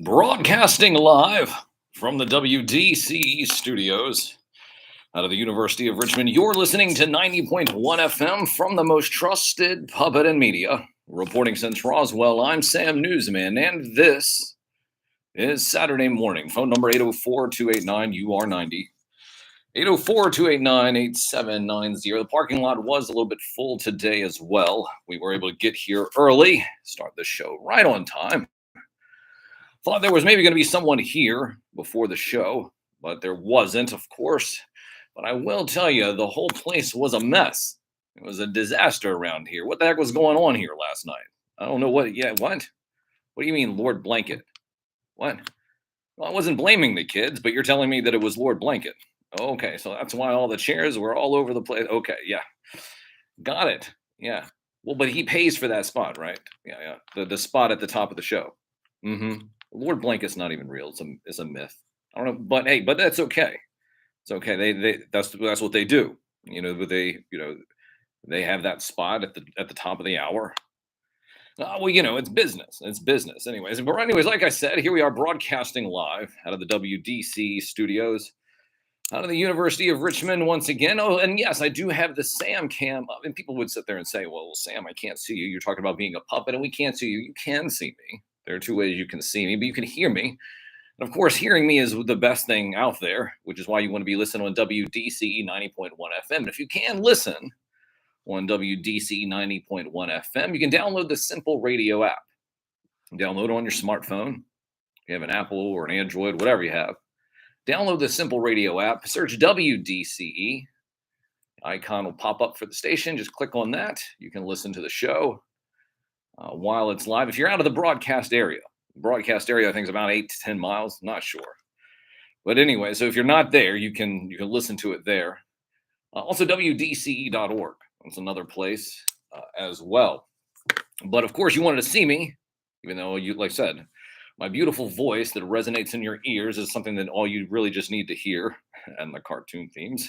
Broadcasting live from the WDCE studios out of the University of Richmond, you're listening to 90.1 FM from the most trusted puppet and media. Reporting since Roswell, I'm Sam Newsman, and this is Saturday morning. Phone number 804-289-UR90. 804-289-8790. The parking lot was a little bit full today as well. We were able to get here early, start the show right on time. Thought there was maybe going to be someone here before the show, but there wasn't, of course. But I will tell you, the whole place was a mess. It was a disaster around here. What the heck was going on here last night? I don't know what. Yeah, what? What do you mean, Lord Blanket? What? Well, I wasn't blaming the kids, but you're telling me that it was Lord Blanket. Okay, so that's why all the chairs were all over the place. Okay, yeah. Got it. Yeah. Well, but he pays for that spot, right? Yeah. The spot at the top of the show. Mm-hmm. Lord Blanket's not even real. It's a myth. I don't know, but hey, but that's okay. It's okay. That's what they do. They have that spot at the top of the hour. Well, it's business. It's business. Anyways, like I said, here we are broadcasting live out of the WDC studios, out of the University of Richmond once again. Oh, and yes, I do have the Sam cam up. And people would sit there and say, well, Sam, I can't see you. You're talking about being a puppet and we can't see you. You can see me. There are two ways you can see me, but you can hear me. And of course, hearing me is the best thing out there, which is why you want to be listening on WDCE 90.1 FM. And if you can listen on WDCE 90.1 FM, you can download the Simple Radio app. Download it on your smartphone. If you have an Apple or an Android, whatever you have. Download the Simple Radio app. Search WDCE. Icon will pop up for the station. Just click on that. You can listen to the show while it's live. If you're out of the broadcast area, I think is about 8 to 10 miles. Not sure. But anyway, so if you're not there, you can listen to it there. Also, WDCE.org. That's another place as well. But of course, you wanted to see me, even though, like I said, my beautiful voice that resonates in your ears is something that all you really just need to hear, and the cartoon themes.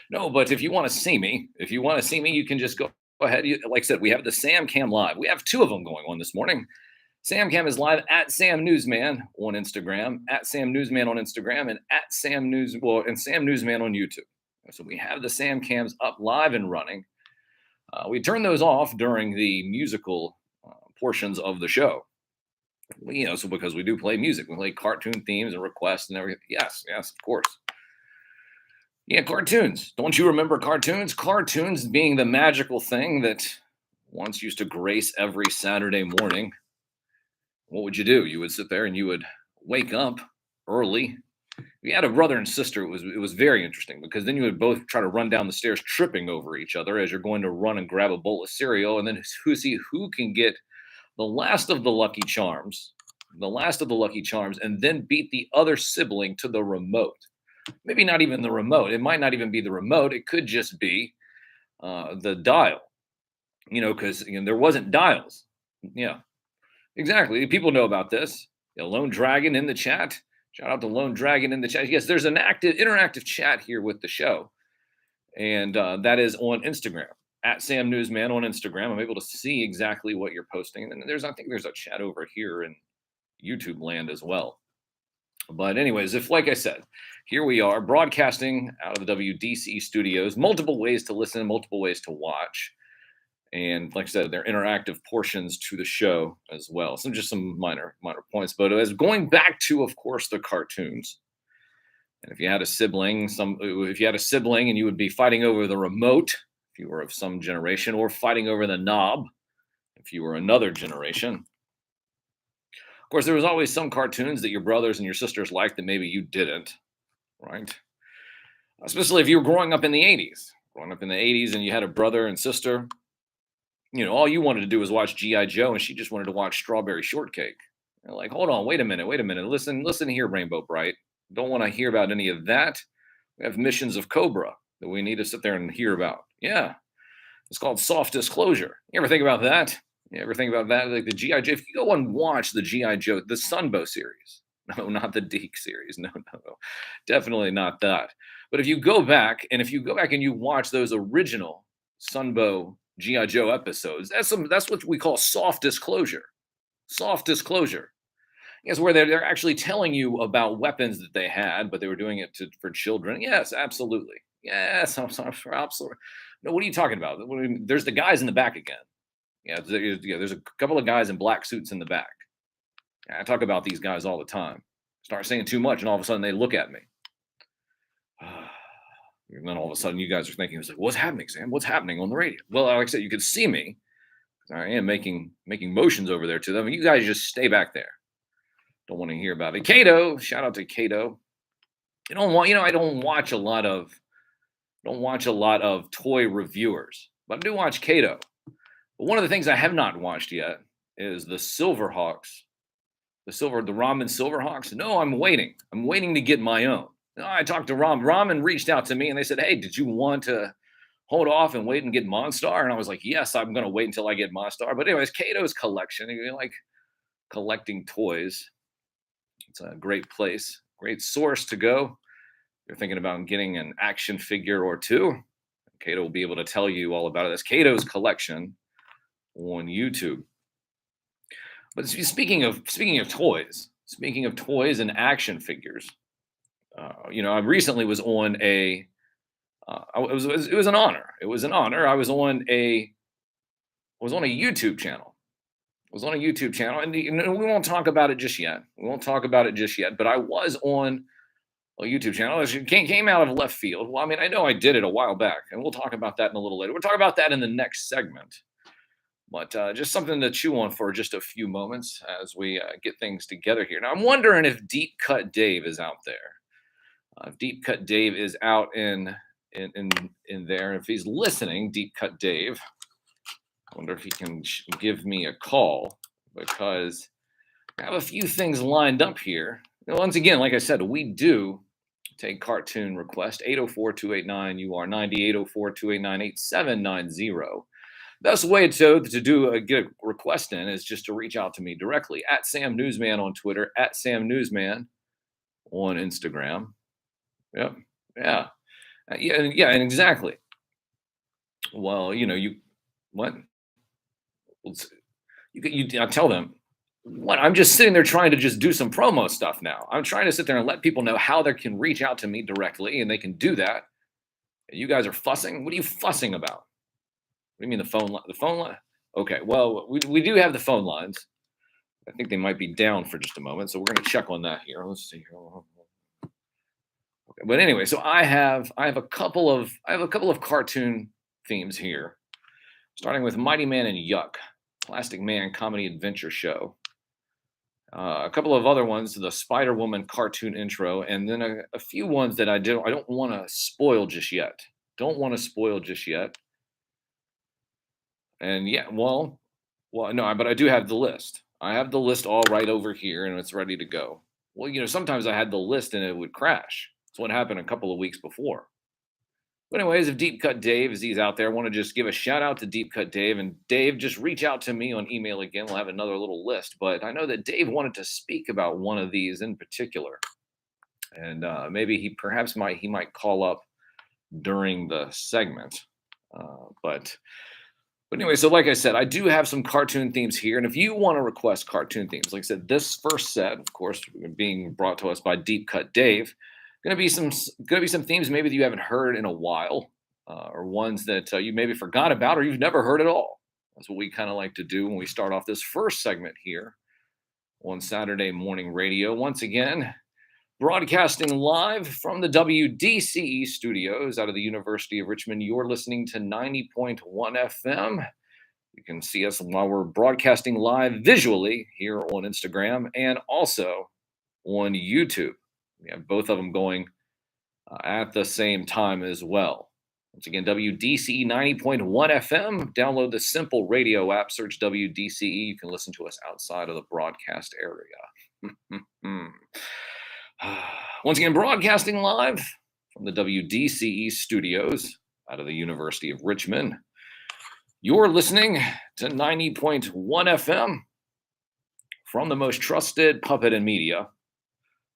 No, but if you want to see me, you can just go ahead. Like I said, we have the Sam Cam live. We have two of them going on this morning. Sam Cam is live at Sam Newsman on Instagram, at Sam Newsman on Instagram, and at Sam Newsman on YouTube. So we have the Sam Cams up live and running. We turn those off during the musical portions of the show. So because we do play music, we play cartoon themes and requests and everything. Yes, of course. Yeah, cartoons. Don't you remember cartoons? Cartoons being the magical thing that once used to grace every Saturday morning. What would you do? You would sit there and you would wake up early. If you had a brother and sister, it was very interesting because then you would both try to run down the stairs tripping over each other as you're going to run and grab a bowl of cereal, and then who can get the last of the Lucky Charms, and then beat the other sibling to the remote. Maybe not even the remote. It might not even be the remote. It could just be the dial, because there wasn't dials. Yeah, exactly. People know about this. Lone Dragon in the chat. Shout out to Lone Dragon in the chat. Yes, there's an interactive chat here with the show, and that is on Instagram. At Sam Newsman on Instagram. I'm able to see exactly what you're posting. And I think there's a chat over here in YouTube land as well. But anyways, like I said, here we are broadcasting out of the WDC studios, multiple ways to listen, multiple ways to watch. And like I said, there are interactive portions to the show as well. So just some minor points. But as going back to, of course, the cartoons. And if you had a sibling and you would be fighting over the remote, if you were of some generation, or fighting over the knob, if you were another generation. Of course, there was always some cartoons that your brothers and your sisters liked that maybe you didn't, right? Especially if you were growing up in the 80s. And you had a brother and sister, all you wanted to do was watch G.I. Joe, and she just wanted to watch Strawberry Shortcake. You're like, hold on, wait a minute. Listen here, Rainbow Bright. Don't want to hear about any of that. We have Missions of Cobra that we need to sit there and hear about. Yeah. It's called Soft Disclosure. You ever think about that? Like the G.I. Joe, if you go and watch the G.I. Joe, the Sunbow series. No, not the Deke series. No. Definitely not that. But if you go back and you watch those original Sunbow G.I. Joe episodes, that's what we call soft disclosure. Soft disclosure. Yes, where they're actually telling you about weapons that they had, but they were doing it for children. Yes, absolutely. Yes, I'm sorry, absolutely. No, what are you talking about? There's the guys in the back again. Yeah, there's a couple of guys in black suits in the back. I talk about these guys all the time. Start saying too much, and all of a sudden they look at me. And then all of a sudden you guys are thinking, it's like, what's happening, Sam? What's happening on the radio? Well, like I said, you can see me. I am making motions over there to them. And you guys just stay back there. Don't want to hear about it. Cato, shout out to Cato. I don't watch a lot of toy reviewers, but I do watch Cato. But one of the things I have not watched yet is the Silverhawks. The Ramen Silverhawks. No, I'm waiting. I'm waiting to get my own. No, I talked to Ramen reached out to me and they said, hey, did you want to hold off and wait and get Monstar? And I was like, yes, I'm going to wait until I get Monstar. But anyways, Cato's collection, you like collecting toys. It's a great place, great source to go. You're thinking about getting an action figure or two. Cato will be able to tell you all about it. That's Cato's collection on YouTube. But speaking of toys and action figures, I recently was on a. It was an honor. It was an honor. I was on a YouTube channel. And we won't talk about it just yet. But I was on a YouTube channel. It came out of left field. Well, I mean, I know I did it a while back, and we'll talk about that in a little later. We'll talk about that in the next segment. But just something to chew on for just a few moments as we get things together here. Now, I'm wondering if Deep Cut Dave is out there. If Deep Cut Dave is out in there, if he's listening, Deep Cut Dave, I wonder if he can give me a call, because I have a few things lined up here. Now, once again, like I said, we do take cartoon request 804-289-UR90, 804-289-8790. Best way to get a request in is just to reach out to me directly at Sam Newsman on Twitter, at Sam Newsman on Instagram. Yep. Yeah. Yeah, and exactly. Well, what? I tell them, what? I'm just sitting there trying to just do some promo stuff now. I'm trying to sit there and let people know how they can reach out to me directly, and they can do that. And you guys are fussing. What are you fussing about? What do you mean the phone line? The phone line? Okay, well, we do have the phone lines. I think they might be down for just a moment, so we're going to check on that here. Let's see here. Okay, but anyway, so I have a couple of cartoon themes here, starting with Mighty Man and Yuck, Plastic Man comedy adventure show. A couple of other ones, the Spider Woman cartoon intro, and then a few ones that I don't want to spoil just yet. And yeah, well, no, but I do have the list. I have the list all right over here, and it's ready to go. Well, sometimes I had the list and it would crash. That's what happened a couple of weeks before. But anyways, if Deep Cut Dave, as he's out there, I want to just give a shout out to Deep Cut Dave. And Dave, just reach out to me on email again. We'll have another little list. But I know that Dave wanted to speak about one of these in particular. And maybe he might call up during the segment. But anyway, so like I said, I do have some cartoon themes here. And if you want to request cartoon themes, like I said, this first set, of course, being brought to us by Deep Cut Dave, gonna be some themes maybe that you haven't heard in a while, or ones that you maybe forgot about or you've never heard at all. That's what we kind of like to do when we start off this first segment here on Saturday morning radio. Once again, broadcasting live from the WDCE studios out of the University of Richmond. You're listening to 90.1 FM. You can see us while we're broadcasting live visually here on Instagram and also on YouTube. We have both of them going at the same time as well. Once again, WDCE 90.1 FM. Download the simple radio app, search WDCE. You can listen to us outside of the broadcast area. Once again, broadcasting live from the WDCE studios out of the University of Richmond. You're listening to 90.1 FM from the most trusted puppet in media.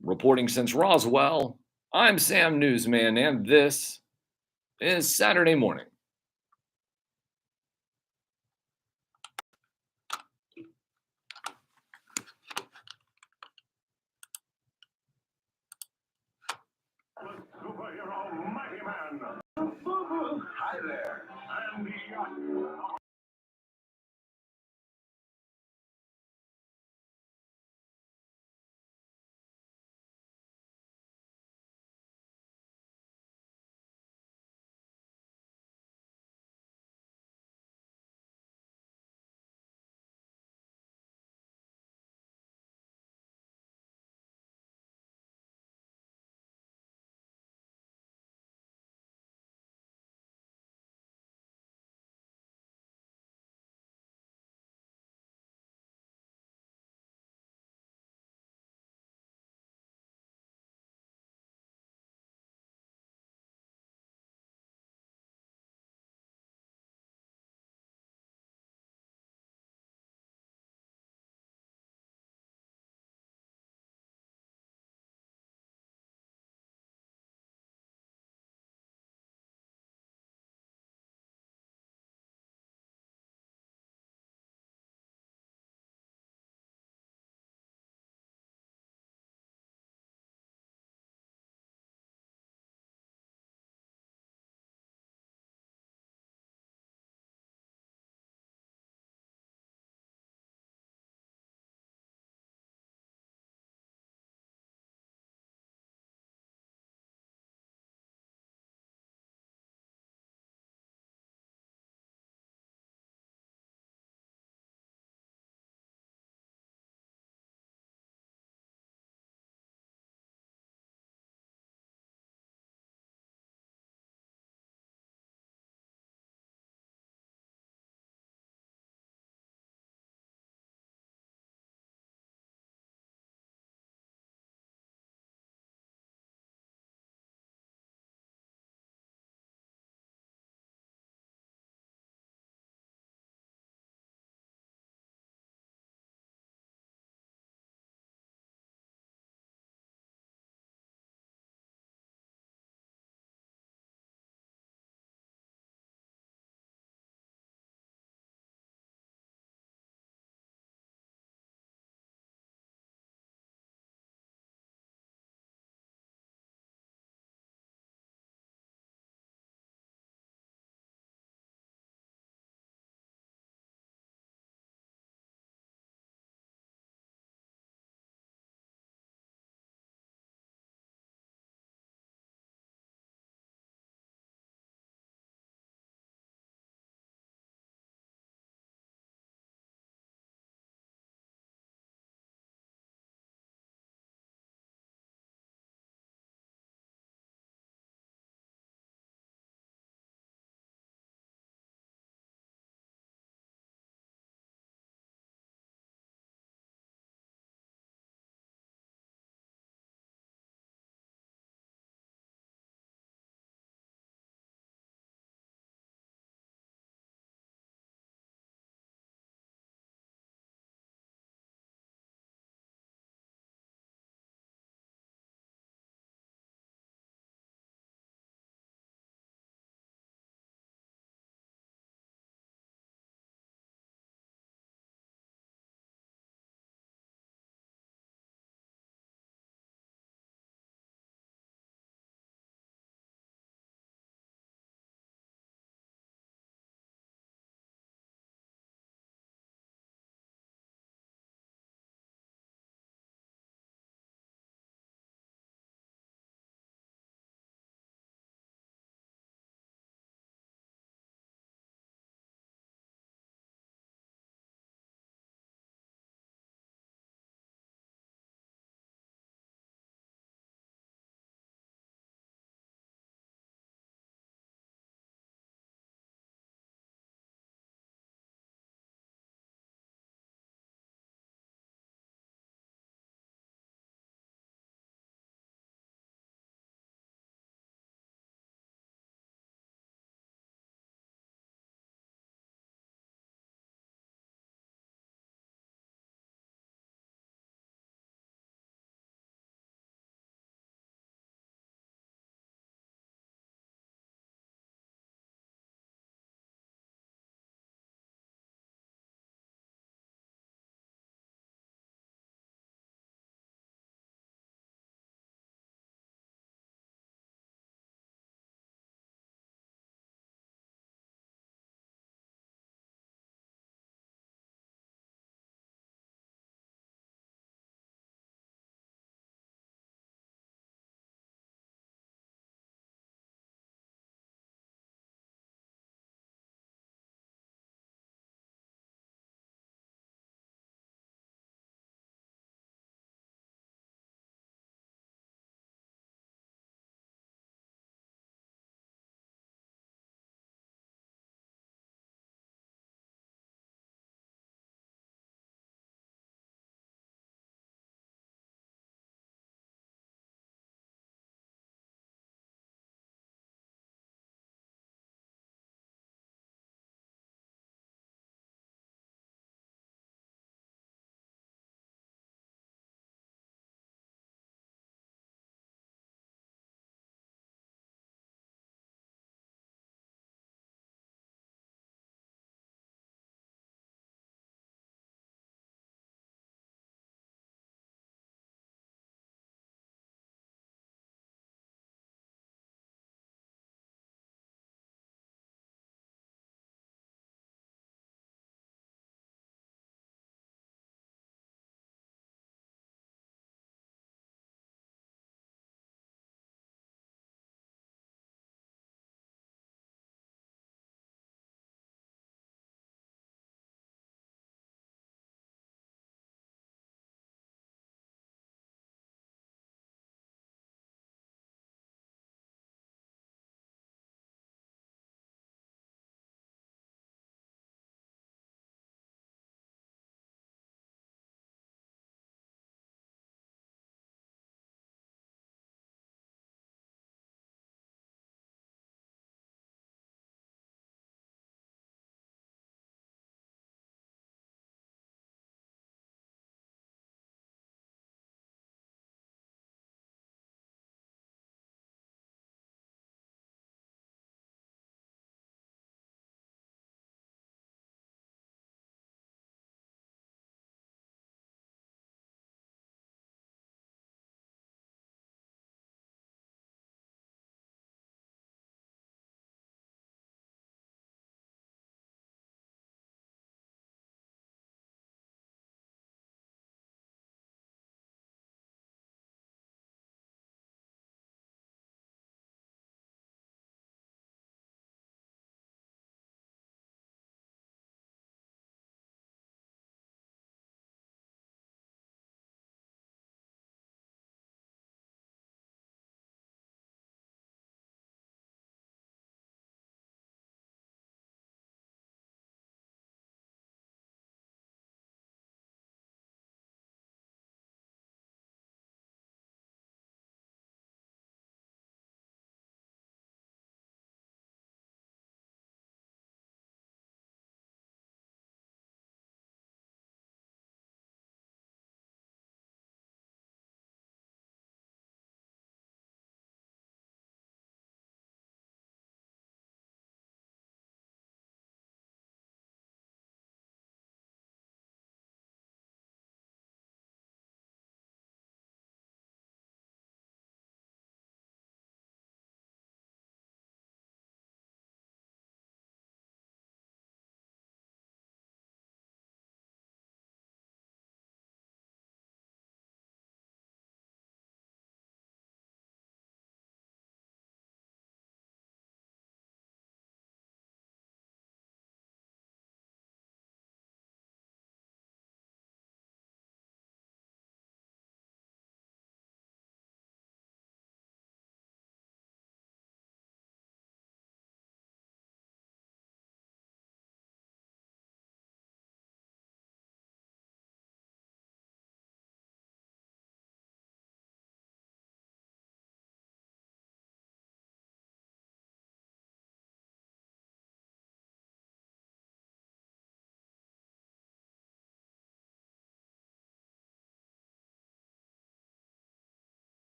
Reporting since Roswell, I'm Sam Newsman, and this is Saturday morning.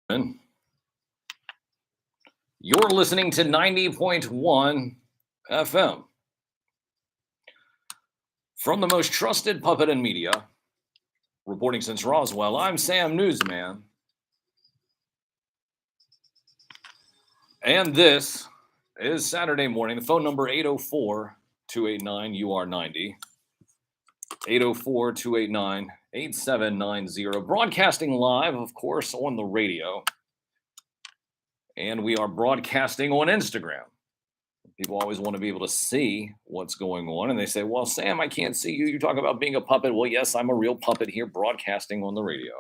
And you're listening to 90.1 FM. From the most trusted puppet in media, reporting since Roswell, I'm Sam Newsman. And this is Saturday morning. The phone number 804-289-UR90. 804-289-8790. Broadcasting live, of course, on the radio. And we are broadcasting on Instagram. People always want to be able to see what's going on. And they say, well, Sam, I can't see you. You talk about being a puppet. Well, yes, I'm a real puppet here broadcasting on the radio.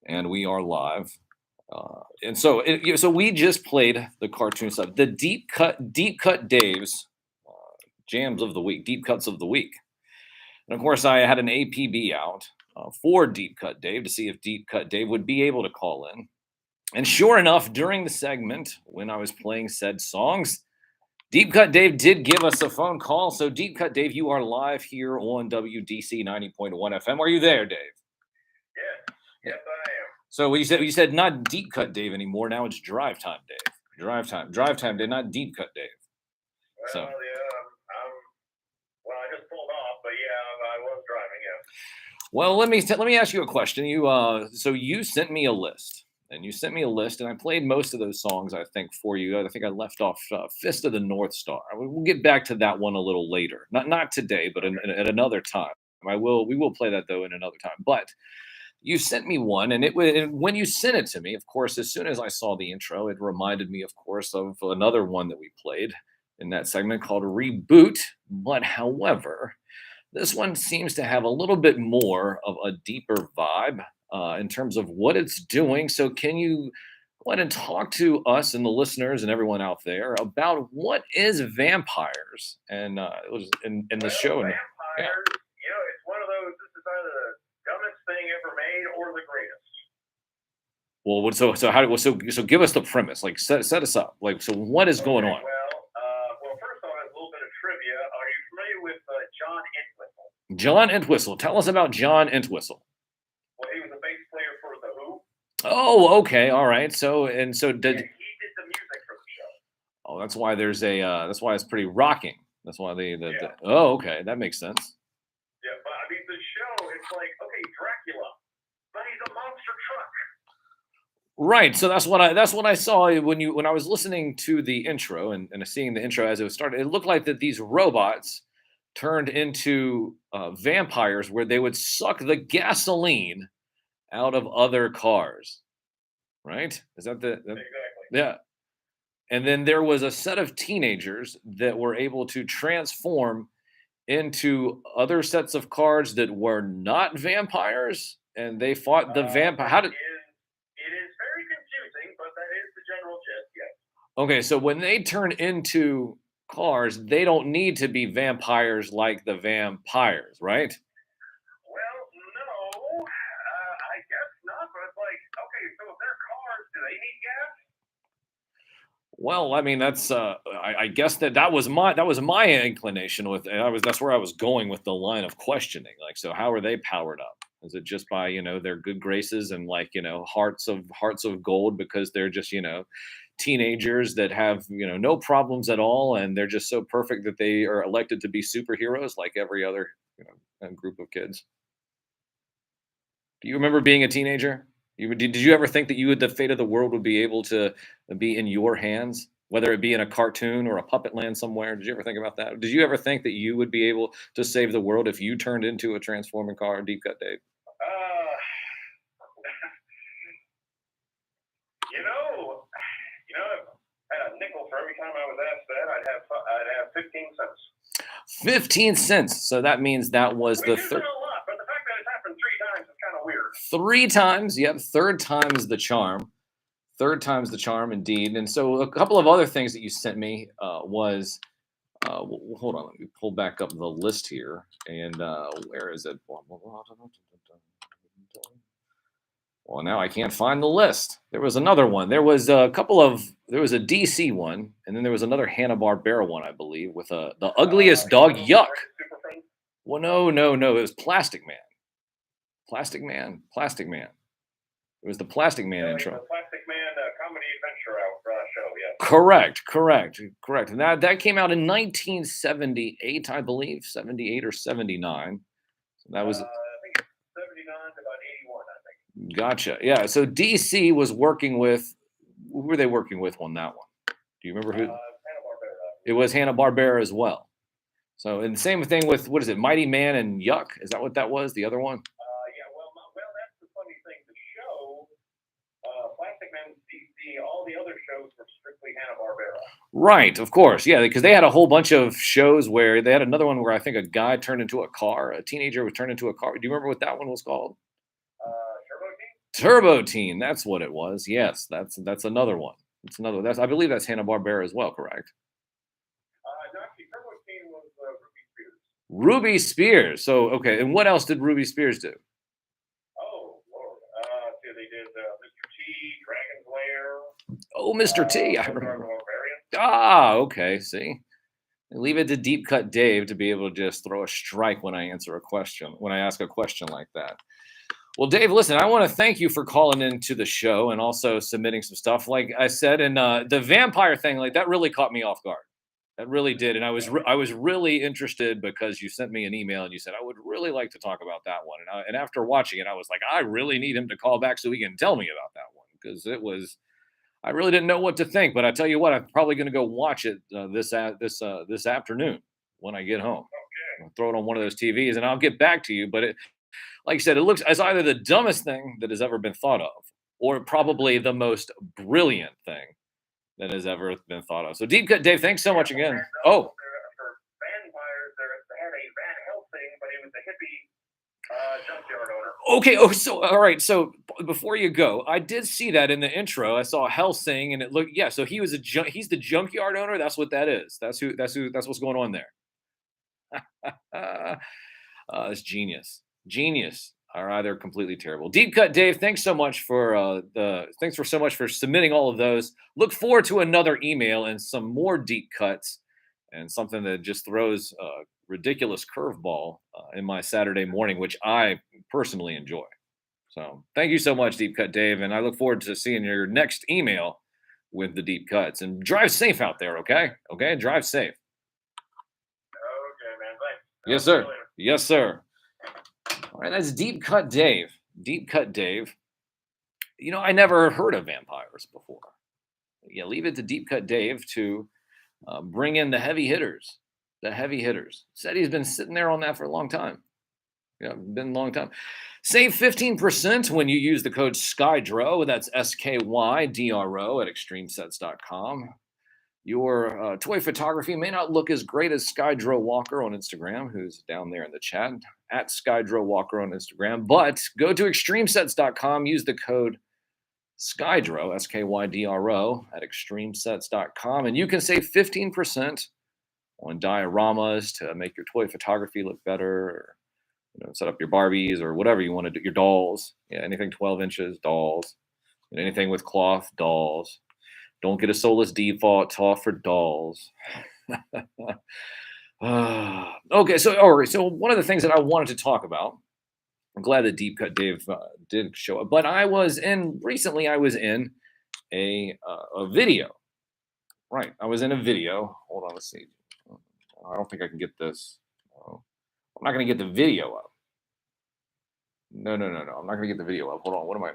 And we are live. And so we just played the cartoon stuff. The deep cut Dave's jams of the week, deep cuts of the week. And of course, I had an APB out for Deep Cut Dave to see if Deep Cut Dave would be able to call in. And sure enough, during the segment, when I was playing said songs, Deep Cut Dave did give us a phone call. So Deep Cut Dave, you are live here on WDC 90.1 FM. Are you there, Dave? Yes, I am. So you said not Deep Cut Dave anymore. Now it's Drive Time Dave. Drive Time Dave, not Deep Cut Dave. Well, yeah, I just pulled off, but yeah, I was driving. Yeah. Well, let me ask you a question. So you sent me a list. And you sent me a list, and I played most of those songs, I think, for you. I think I left off Fist of the North Star. We'll get back to that one a little later. Not today, but at another time. We will play that, though, in another time. But you sent me one, and when you sent it to me, of course, as soon as I saw the intro, it reminded me, of course, of another one that we played in that segment called Reboot. But, however, this one seems to have a little bit more of a deeper vibe. In terms of what it's doing. So can you go ahead and talk to us and the listeners and everyone out there about what is vampires and it was in the show? Vampires, it's one of those, this is either the dumbest thing ever made or the greatest. Well, so give us the premise, like set us up. Like, so what is going on? Well, first off, a little bit of trivia. Are you familiar with John Entwistle? John Entwistle. Tell us about John Entwistle. Well, he was a bass player for The Who. Oh, okay, all right. So did he did the music for the show. Oh, that's why that's why it's pretty rocking. That's why yeah. Oh, okay, that makes sense. Yeah, but I mean the show, it's like, okay, Dracula, but he's a monster truck. Right. So that's what I saw when I was listening to the intro and seeing the intro as it was started. It looked like that these robots turned into vampires where they would suck the gasoline out of other cars. Right? Is that Exactly. Yeah. And then there was a set of teenagers that were able to transform into other sets of cars that were not vampires, and they fought the vampire. It is very confusing, but that is the general gist, yes. Okay, so when they turn into cars, they don't need to be vampires like the vampires, right? Well, no, I guess not. But it's like, okay, so if they're cars, do they need gas? Well, I mean, that's I guess that was my inclination with it. That's where I was going with the line of questioning. Like, so how are they powered up? Is it just by their good graces and hearts of gold because they're just teenagers that have no problems at all, and they're just so perfect that they are elected to be superheroes like every other group of kids? Do you remember being a teenager? Did you ever think that the fate of the world would be able to be in your hands, whether it be in a cartoon or a puppet land somewhere? Did you ever think about that? Did you ever think that you would be able to save the world if you turned into a transforming car, Deep Cut Dave? A nickel for every time I was asked that, I'd have 15 cents. 15 cents. So that means that was the third. A lot, but the fact that it's happened 3 times is kind of weird. 3 times, yep. Third time is the charm. Third time's the charm, indeed. And so a couple of other things that you sent me was, hold on, let me pull back up the list here. And where is it? Well, now I can't find the list. There was another one. There was a DC one, and then there was another Hanna-Barbera one, I believe, with the ugliest dog. Yuck. Well, no. It was Plastic Man. Plastic Man. It was the Plastic Man intro. The Plastic Man comedy adventure show, yeah. Correct. And that came out in 1978, I believe, 78 or 79. So that was I think it's 79 to about 81, I think. gotcha. Yeah. So DC was working with who were they working with on that one? Do you remember who? Hanna-Barbera. It was Hanna-Barbera as well. So, and the same thing with what is it, Mighty Man and Yuck? Is that what that was? The other one? Yeah, well, that's the funny thing. The show, Plastic Man DC, all the other shows were strictly Hanna-Barbera. Right, of course. Yeah, because they had a whole bunch of shows where they had another one where I think a guy turned into a car, a teenager was turned into a car. Do you remember what that one was called? Turbo Team? Turbo Teen, that's what it was. Yes, that's another one. That's I believe that's Hanna-Barbera as well, correct? No, actually, Turbo Team was Ruby Spears. Ruby Spears. So, okay, and what else did Ruby Spears do? Oh, Lord. See, they did Mr. T, Dragon's Lair. Oh, Mr. T, I Those are remember. the variants. Ah, okay, see? Leave it to Deep Cut Dave to be able to just throw a strike when I answer a question, when I ask a question like that. Well, Dave, listen, I want to thank you for calling into the show and also submitting some stuff. Like I said, and the vampire thing, like that really caught me off guard. That really did, and I was really interested because you sent me an email and you said I would really like to talk about that one. And after watching it, I was like, I really need him to call back so he can tell me about that one because it was. I really didn't know what to think, but I tell you what, I'm probably going to go watch it this afternoon when I get home. Okay. I'll throw it on one of those TVs, and I'll get back to you. But it, like I said, it looks as either the dumbest thing that has ever been thought of, or probably the most brilliant thing that has ever been thought of. So, Deep Cut Dave, thanks so much again. And, Oh, for vampires, they had a Van Helsing, but he was a hippie junkyard owner. okay. Oh, so all right. So before you go, I did see that in the intro. I saw Helsing, and it looked yeah. So he's the junkyard owner. That's what that is. That's what's going on there. It's genius. Are either completely terrible. Deep Cut Dave, thanks so much for submitting all of those. Look forward to another email and some more deep cuts and something that just throws a ridiculous curveball in my Saturday morning, which I personally enjoy. So thank you so much, Deep Cut Dave, and I look forward to seeing your next email with the deep cuts. And drive safe out there, okay? Okay, drive safe. Okay, man. Thanks. Yes, sir. Yes, sir. All right, that's Deep Cut Dave. Deep Cut Dave. You know, I never heard of vampires before. Yeah, leave it to Deep Cut Dave to bring in the heavy hitters. The heavy hitters. Said he's been sitting there on that for a long time. Yeah, been a long time. Save 15% when you use the code SKYDRO. That's SKYDRO at extremesets.com. Your toy photography may not look as great as Skydro Walker on Instagram, who's down there in the chat, at Skydro Walker on Instagram. But go to extremesets.com, use the code Skydro, SKYDRO, at extremesets.com, and you can save 15% on dioramas to make your toy photography look better, or set up your Barbies or whatever you want to do, your dolls. Yeah, anything 12 inches, dolls. And anything with cloth, dolls. Don't get a soulless default talk for dolls. Okay, so all right. So one of the things that I wanted to talk about, I'm glad that Deep Cut Dave did show up, but recently I was in a video. Right, I was in a video. Hold on, let's see. I don't think I can get this. I'm not going to get the video up. No. I'm not going to get the video up. Hold on. What am I?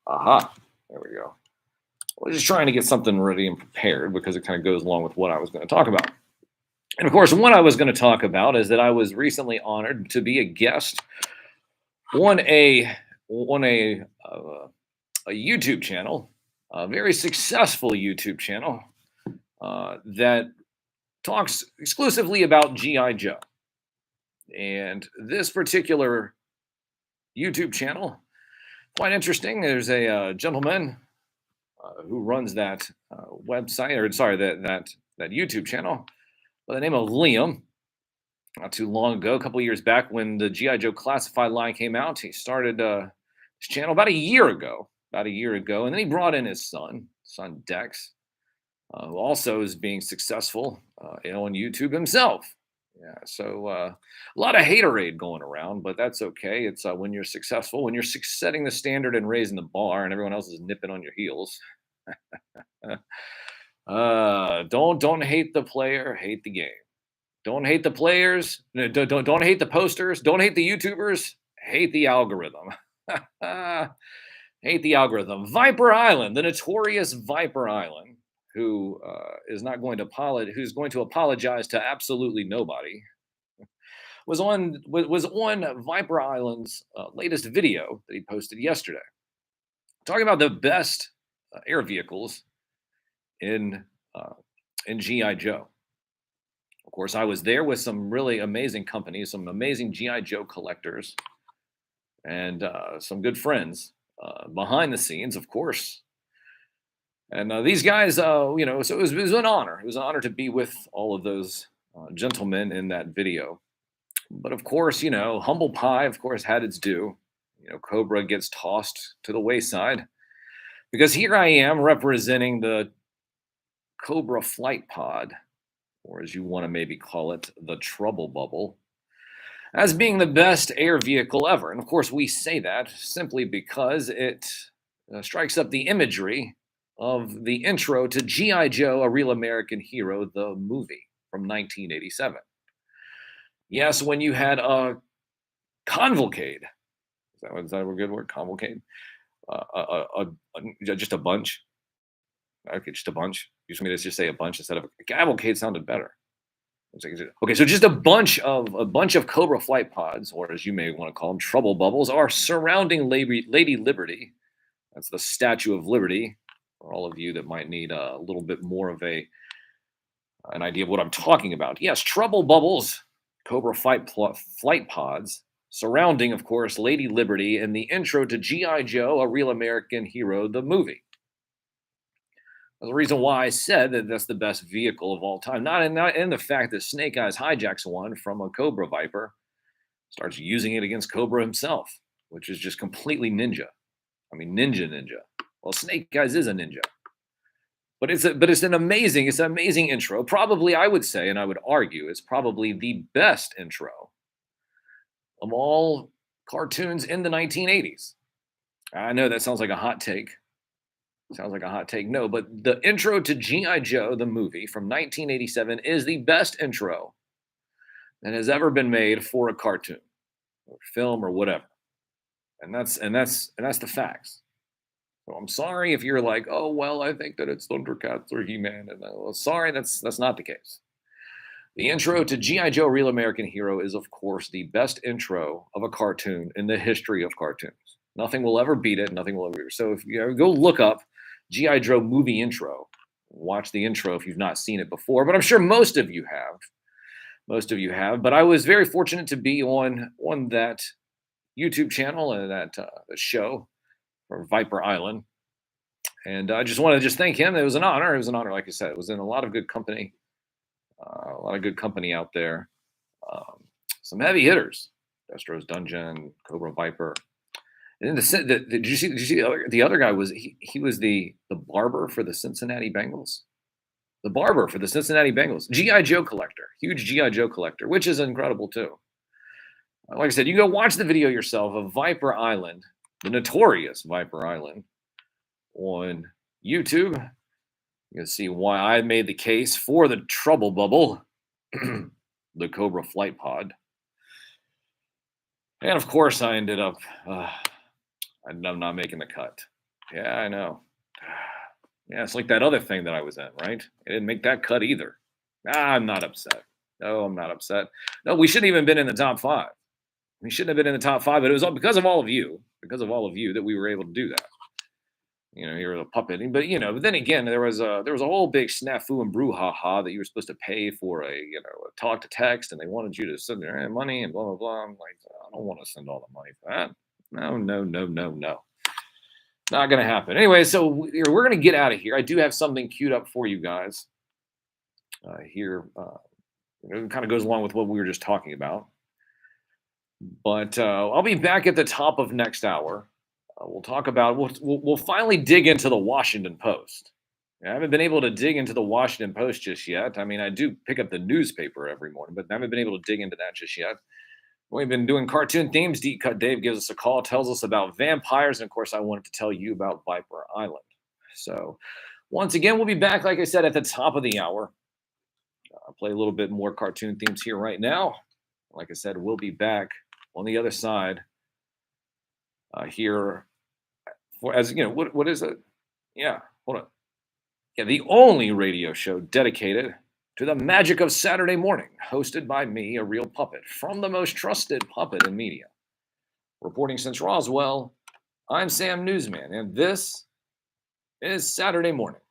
Aha. There we go. I was just trying to get something ready and prepared because it kind of goes along with what I was going to talk about. And of course, what I was going to talk about is that I was recently honored to be a guest on a YouTube channel, a very successful YouTube channel that talks exclusively about G.I. Joe. And this particular YouTube channel, quite interesting. There's a gentleman who runs that website, or sorry, that YouTube channel by the name of Liam. Not too long ago, a couple of years back, when the G.I. Joe Classified line came out, he started his channel about a year ago, and then he brought in his son Dex. who also is being successful on YouTube himself. Yeah, so a lot of haterade going around, but that's okay. It's when you're successful, when you're setting the standard and raising the bar, and everyone else is nipping on your heels. Don't hate the player, hate the game. Don't hate the players. No, don't hate the posters. Don't hate the YouTubers. Hate the algorithm. Hate the algorithm. Viper Island, the notorious Viper Island, who is not going to apologize, who's going to apologize to absolutely nobody, was on Viper Island's latest video that he posted yesterday, talking about the best air vehicles in GI Joe. Of course, I was there with some really amazing companies, some amazing GI Joe collectors, and some good friends behind the scenes, of course. And these guys, so it was an honor. It was an honor to be with all of those gentlemen in that video. But of course, humble pie, of course, had its due. Cobra gets tossed to the wayside because here I am representing the Cobra flight pod, or as you want to maybe call it, the Trouble Bubble, as being the best air vehicle ever. And of course, we say that simply because it strikes up the imagery of the intro to G.I. Joe, A Real American Hero, the movie from 1987. Yes, when you had a convulcade. Is that a good word? Convulcade? Just a bunch. Okay, just a bunch. You just want me to just say a bunch instead of a cavalcade sounded better. Okay, so just a bunch of Cobra flight pods, or as you may want to call them, trouble bubbles, are surrounding Lady Liberty. That's the Statue of Liberty. For all of you that might need a little bit more of an idea of what I'm talking about. Yes, trouble bubbles, Cobra flight pods, surrounding, of course, Lady Liberty in the intro to G.I. Joe, A Real American Hero, the movie. That's the reason why I said that that's the best vehicle of all time. Not in the fact that Snake Eyes hijacks one from a Cobra Viper, starts using it against Cobra himself, which is just completely ninja. I mean, ninja. Well, Snake Eyes is a ninja. But it's an amazing intro. Probably, I would say, and I would argue, it's probably the best intro of all cartoons in the 1980s. I know that sounds like a hot take. No, but the intro to G.I. Joe, the movie from 1987, is the best intro that has ever been made for a cartoon or film or whatever. And that's the facts. So I'm sorry if you're like, oh well, I think that it's Thundercats or He-Man, and well, sorry, that's not the case. The intro to G.I. Joe: Real American Hero is, of course, the best intro of a cartoon in the history of cartoons. Nothing will ever beat it. Nothing will ever. So if you go look up G.I. Joe movie intro, watch the intro if you've not seen it before. But I'm sure most of you have. But I was very fortunate to be on that YouTube channel and that show for Viper Island. And I just want to thank him. It was an honor. Like I said. It was in a lot of good company. Out there. Some heavy hitters. Destro's Dungeon, Cobra Viper. And then did you see the other guy was he was the barber for the Cincinnati Bengals. The barber for the Cincinnati Bengals. G.I. Joe collector. Huge G.I. Joe collector, which is incredible too. Like I said, you can go watch the video yourself of Viper Island, the notorious Viper Island, on YouTube. You can see why I made the case for the Trouble Bubble, the Cobra flight pod. And of course, I ended up I'm not making the cut. Yeah, I know. Yeah, it's like that other thing that I was in, right? I didn't make that cut either. I'm not upset. No, I'm not upset. No, we shouldn't even been in the top 5. We shouldn't have been in the top 5, but it was all because of all of you, that we were able to do that. You're a puppet, but but then again, there was a whole big snafu and brouhaha that you were supposed to pay for a talk to text, and they wanted you to send their money and blah blah blah. I'm like, I don't want to send all the money for that. No. Not going to happen. Anyway, so we're going to get out of here. I do have something queued up for you guys here. It kind of goes along with what we were just talking about. But I'll be back at the top of next hour. We'll talk about, we'll finally dig into the Washington Post. I haven't been able to dig into the Washington Post just yet. I mean, I do pick up the newspaper every morning, but I haven't been able to dig into that just yet. We've been doing cartoon themes. Deep Cut Dave gives us a call, tells us about vampires, and of course, I wanted to tell you about Viper Island. So, once again, we'll be back, like I said, at the top of the hour. I'll play a little bit more cartoon themes here right now. Like I said, we'll be back on the other side here for, as you know, what is it? Yeah, hold on. Yeah, the only radio show dedicated to the magic of Saturday morning, hosted by me, a real puppet, from the most trusted puppet in media. Reporting since Roswell, I'm Sam Newsman, and this is Saturday morning.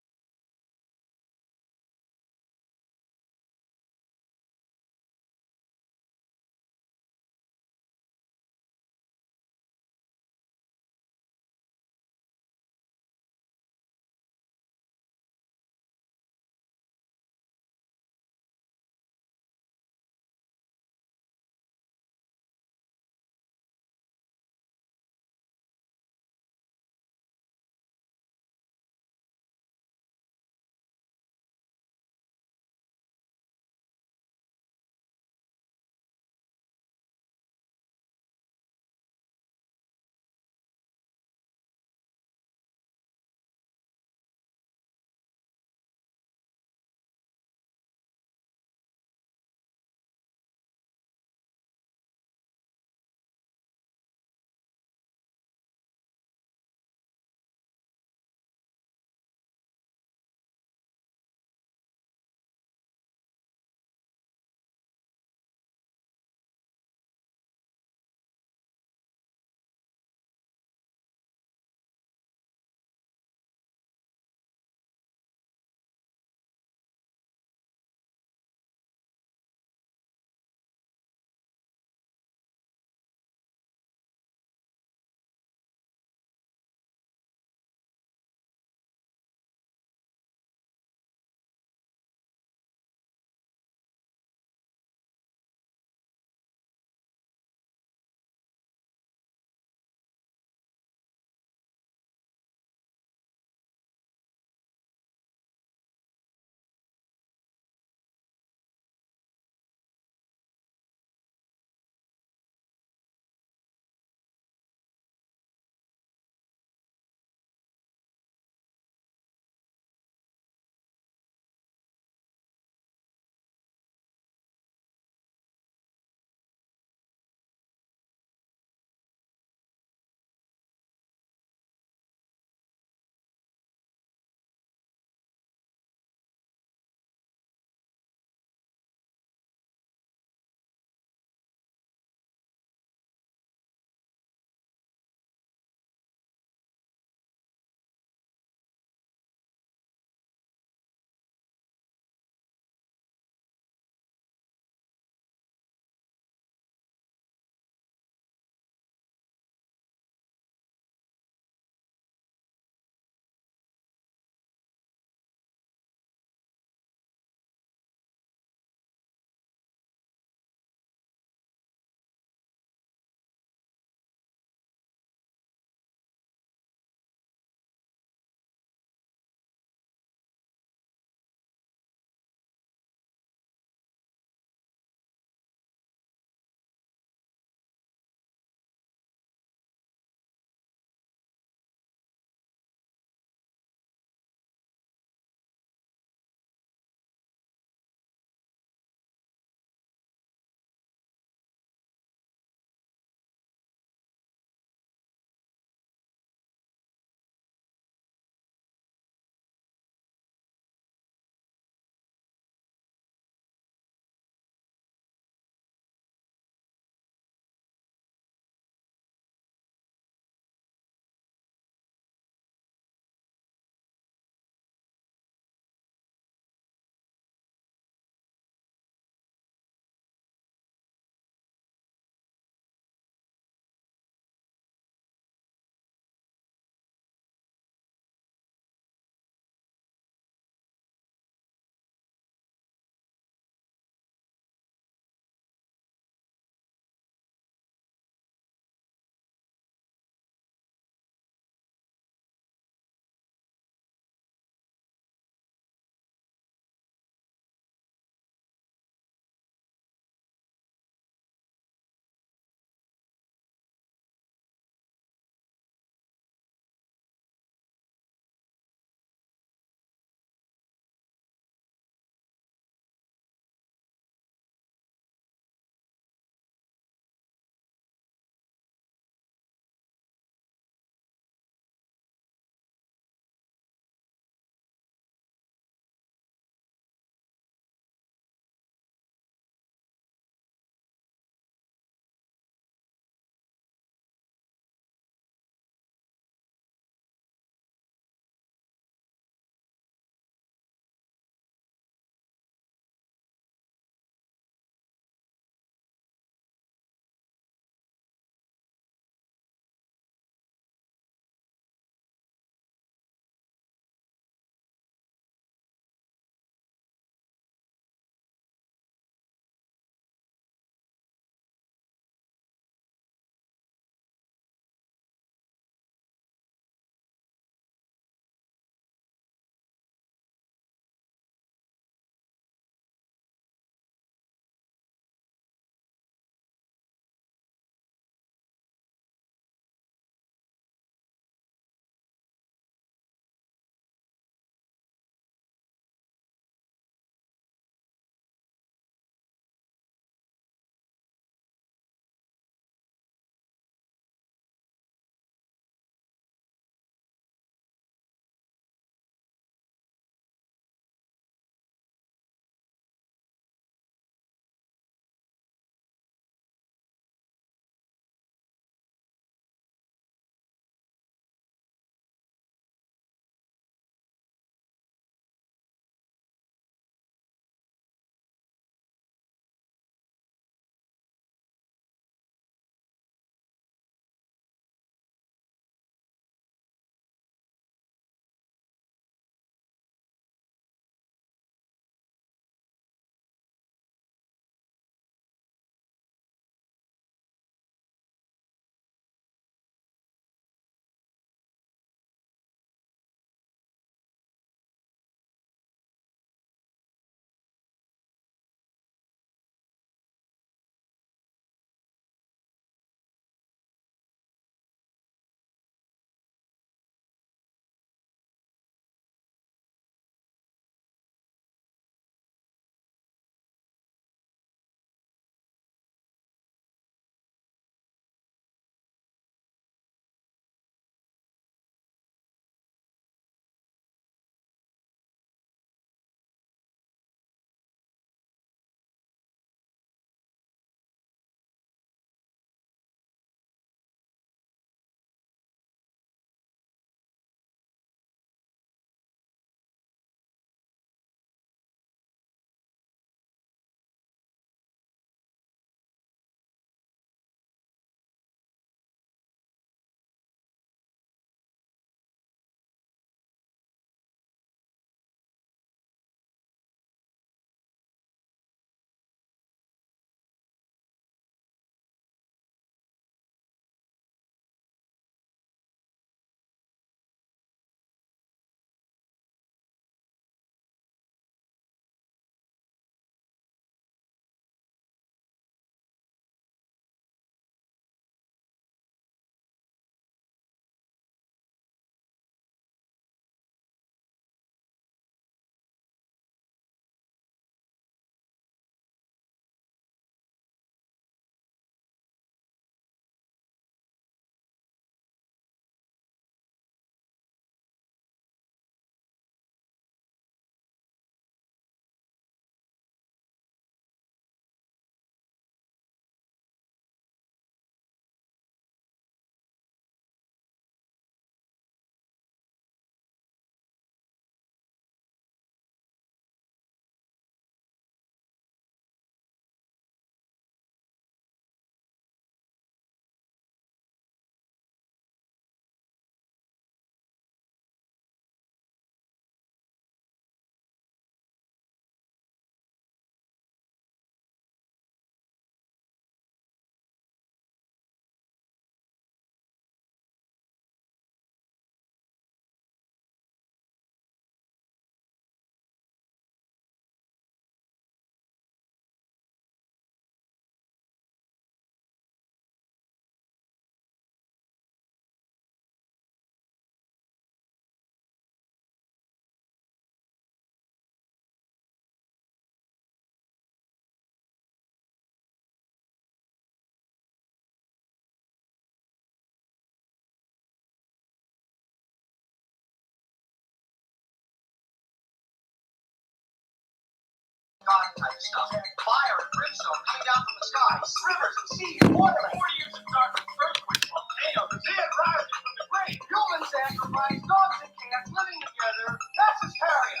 God type stuff. Fire and brimstone coming down from the skies. Rivers and seas boiling. 40 years of darkness, earthquakes, volcanoes, the dead rising from the grave. Human sacrifice, dogs and cats living together. That's hysteria.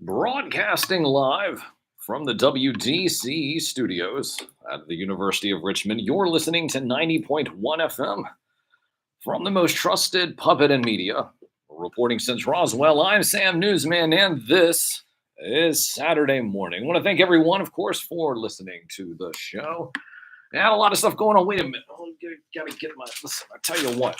Broadcasting live from the WDC studios at the University of Richmond, you're listening to 90.1 FM from the most trusted puppet in media. Reporting since Roswell, I'm Sam Newsman, and this is Saturday morning. I want to thank everyone, of course, for listening to the show. I had a lot of stuff going on. Wait a minute. Gotta get my. Listen, I tell you what,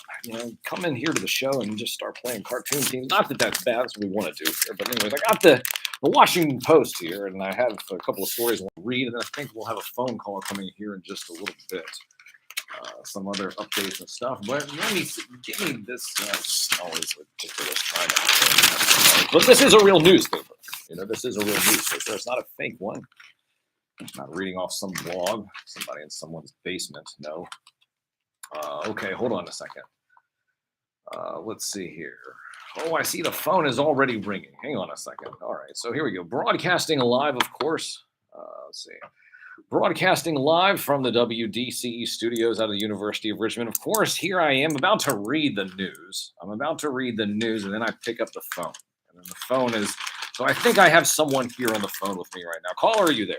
come in here to the show and just start playing cartoon teams. Not that that's bad, that's what we want to do here. But anyways, I got the Washington Post here, and I have a couple of stories I want to read, and then I think we'll have a phone call coming here in just a little bit. Some other updates and stuff. But let me give me this. Always ridiculous trying to. But this is a real newspaper. This is a real newspaper. It's not a fake one. I'm not reading off some blog, somebody in someone's basement. No. Okay, hold on a second. Let's see here. Oh, I see the phone is already ringing. Hang on a second. All right, so here we go. Broadcasting live, of course. Let's see. Broadcasting live from the WDCE studios out of the University of Richmond. Of course, here I am about to read the news. I'm about to read the news, and then I pick up the phone. And then the phone is... So I think I have someone here on the phone with me right now. Caller, are you there?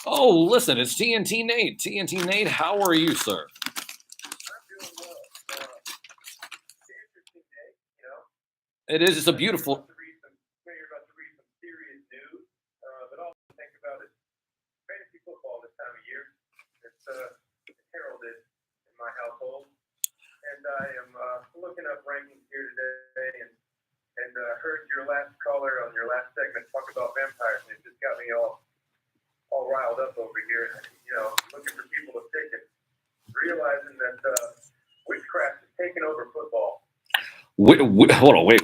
Oh, listen, it's TNT Nate. TNT Nate, how are you, sir? I'm doing well. It's an interesting day, It is. It's a beautiful... You're about to read some serious news, but also think about it. Fantasy football this time of year. It's heralded in my household. And I am looking up rankings here today and heard your last caller on your last segment talk about vampires, and it just got me all riled up over here, looking for people to pick and realizing that witchcraft is taking over football. Hold on, wait.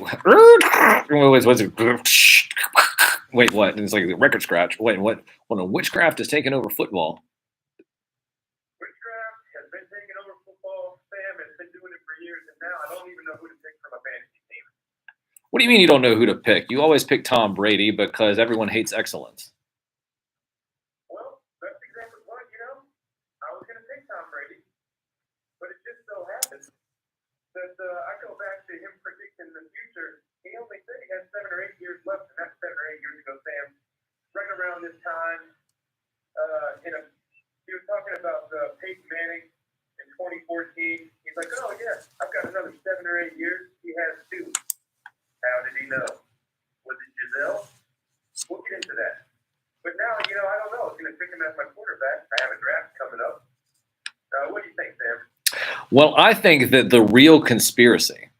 Wait, what? It's like a record scratch. Wait, what? Hold on, witchcraft is taking over football. Witchcraft has been taking over football, Sam, and it's been doing it for years, and now I don't even know who to pick for my fantasy team. What do you mean you don't know who to pick? You always pick Tom Brady because everyone hates excellence. That I go back to him predicting the future. He only said he has 7 or 8 years left, and that's 7 or 8 years ago, Sam. Right around this time, he was talking about Peyton Manning in 2014. He's like, oh, yeah, I've got another 7 or 8 years. He has 2. How did he know? Was it Giselle? We'll get into that. But now, I don't know. I was going to pick him as my quarterback. I have a draft coming up. What do you think, Sam? Well, I think that the real conspiracy,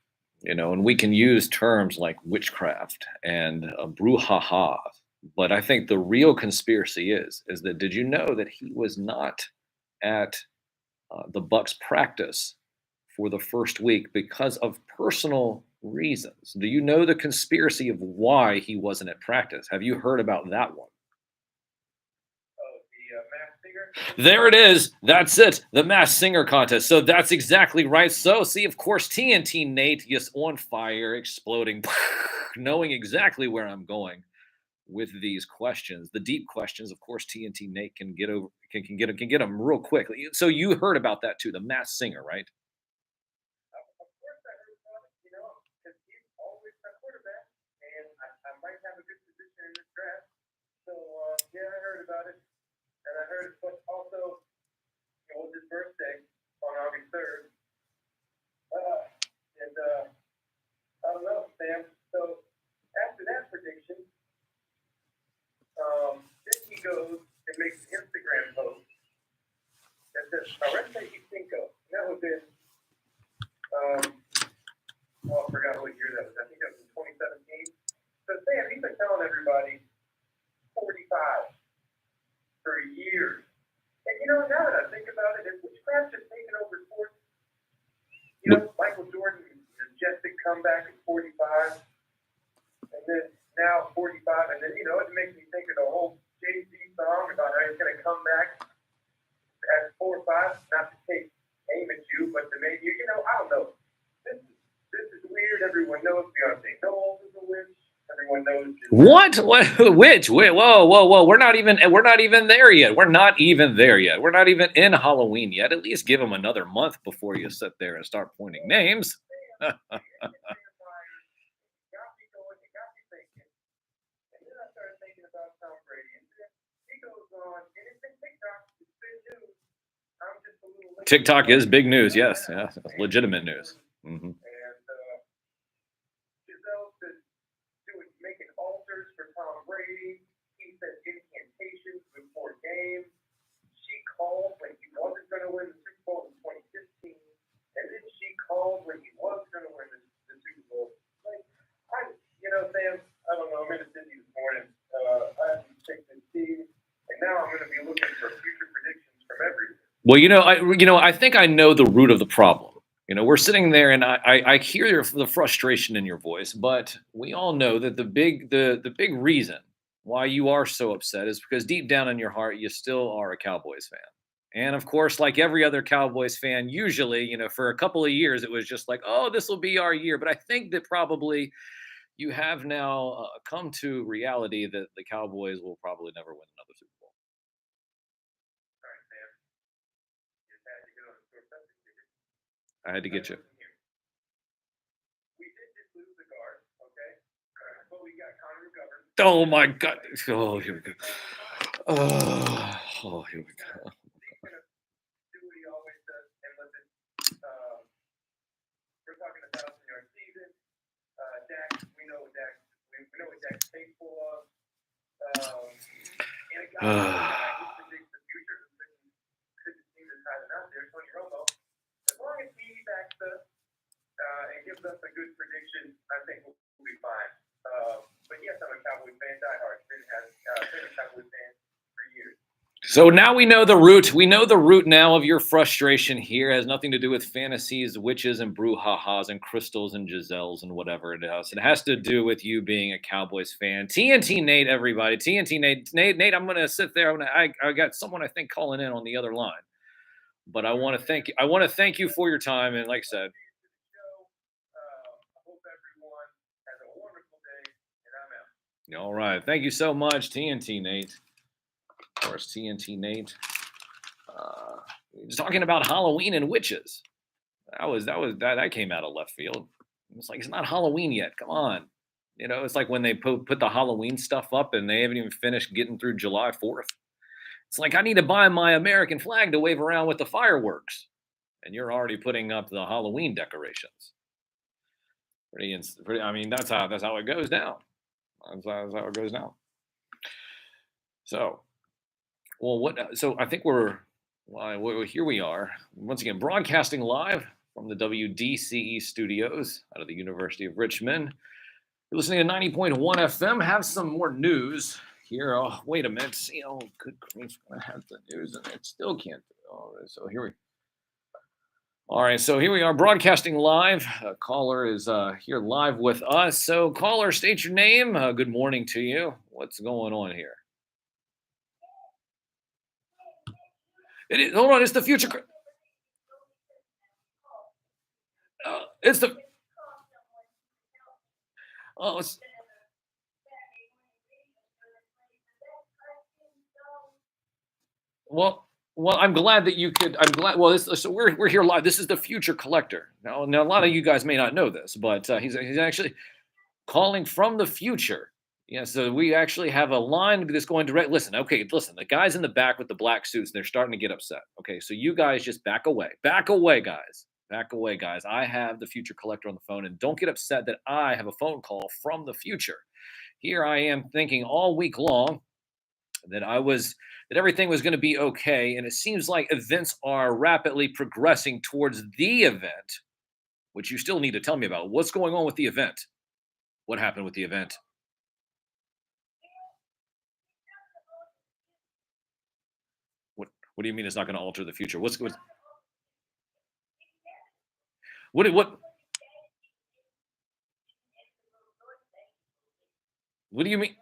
and we can use terms like witchcraft and brouhaha, but I think the real conspiracy is that did you know that he was not at the Bucs practice for the first week because of personal reasons? Do you know the conspiracy of why he wasn't at practice? Have you heard about that one? There it is. That's it. The Masked Singer contest. So that's exactly right. So see, of course, TNT Nate is on fire, exploding, knowing exactly where I'm going with these questions. The deep questions, of course, TNT Nate can get over, can get them real quickly. So you heard about that too, the Masked Singer, right? Of course I heard about it, because he's always my quarterback, and I might have a good position in this draft. So yeah, I heard about it. And I heard it also, it was his birthday on August 3rd. I don't know, Sam. So after that prediction, then he goes and makes an Instagram post that says, Arresta y Cinco. And that was in, I forgot what year that was. I think that was in 2017. So Sam, he's been telling everybody 45. For years. And now that I think about it, if witchcraft has taken over sports, Michael Jordan, majestic comeback at 45, and then now 45, and then, it makes me think of the whole Jay-Z song about how he's going to come back at 4 or 5, not to take aim at you, but to maybe, I don't know. This is weird. Everyone knows Beyonce Knowles is a coach. What? Which? Wait, whoa! We're not even there yet. We're not even there yet. We're not even in Halloween yet. At least give them another month before you sit there and start pointing names. Got me going, it got me thinking. And then I started thinking about Tom Brady. And then he goes on, and it's been TikTok, it's been news. I'm just a little late. TikTok is big news. Yes, yeah, legitimate news. Mm-hmm. And Giselle said making altars for Tom Brady. He said incantations before games. She called when he wasn't going to win the Super Bowl in 2015, and then she called when he was going to win the Super Bowl. Like, Sam, I don't know. I'm in the city this morning. I have to check the team, and now I'm going to be looking for future predictions from everywhere. Well, I think I know the root of the problem. We're sitting there, and I hear the frustration in your voice, but we all know that the big reason why you are so upset is because deep down in your heart, you still are a Cowboys fan. And of course, like every other Cowboys fan, usually, for a couple of years, it was just like, oh, this will be our year. But I think that probably you have now come to reality that the Cowboys will probably never win another Super Bowl. All right, Sam. Just had to get on the short subject ticket. I had to get you. We did just lose the guard, okay? But we got Connor McGovern. Oh my God! Oh, here we go. Oh, here we go. He's gonna do what he always does, and listen. We're talking 1,000-yard season. Dak, we know what Dak's capable of. And a guy who predicts the future, who couldn't seem to tie it out there, Tony Romo. As long as he backs us and gives us a good prediction, I think we'll be fine. But yes, I'm a Cowboys fan, diehard. Been a Cowboys fan for years. So now we know the root. We know the root now of your frustration here. It has nothing to do with fantasies, witches, and brouhahas, and crystals, and Giselles, and whatever it is. It has to do with you being a Cowboys fan. TNT Nate, everybody. TNT Nate. I'm gonna sit there. I got someone I think calling in on the other line. But I want to thank you. I want to thank you for your time. And like I said, I hope everyone has a wonderful day, and I'm out. All right. Thank you so much, TNT Nate. Of course, TNT Nate. Talking about Halloween and witches. That came out of left field. It's like, it's not Halloween yet. Come on. It's like when they put the Halloween stuff up and they haven't even finished getting through July 4th. It's like, I need to buy my American flag to wave around with the fireworks. And you're already putting up the Halloween decorations. Pretty. I mean, that's how it goes down. That's how it goes down. So, so I think here we are once again broadcasting live from the WDCE studios out of the University of Richmond. You're listening to 90.1 FM. Have some more news here. Oh, wait a minute. See, good grief, I have the news and it still can't do it. All right, so here we. All right, so here we are broadcasting live. Caller is here live with us. So, caller, state your name. Good morning to you. What's going on here? It is. Hold on, it's the future. It's the. Oh, it's. Well, I'm glad that you could. I'm glad. Well, so we're here live. This is the future collector. Now, a lot of you guys may not know this, but he's actually calling from the future. Yeah, so we actually have a line that's going direct. Listen, the guys in the back with the black suits, they're starting to get upset. Okay, so you guys just back away, guys. Back away, guys. I have the future collector on the phone, and don't get upset that I have a phone call from the future. Here I am thinking all week long that everything was going to be okay, and it seems like events are rapidly progressing towards the event, which you still need to tell me about. What's going on with the event? What happened with the event? What do you mean it's not going to alter the future? What do you mean?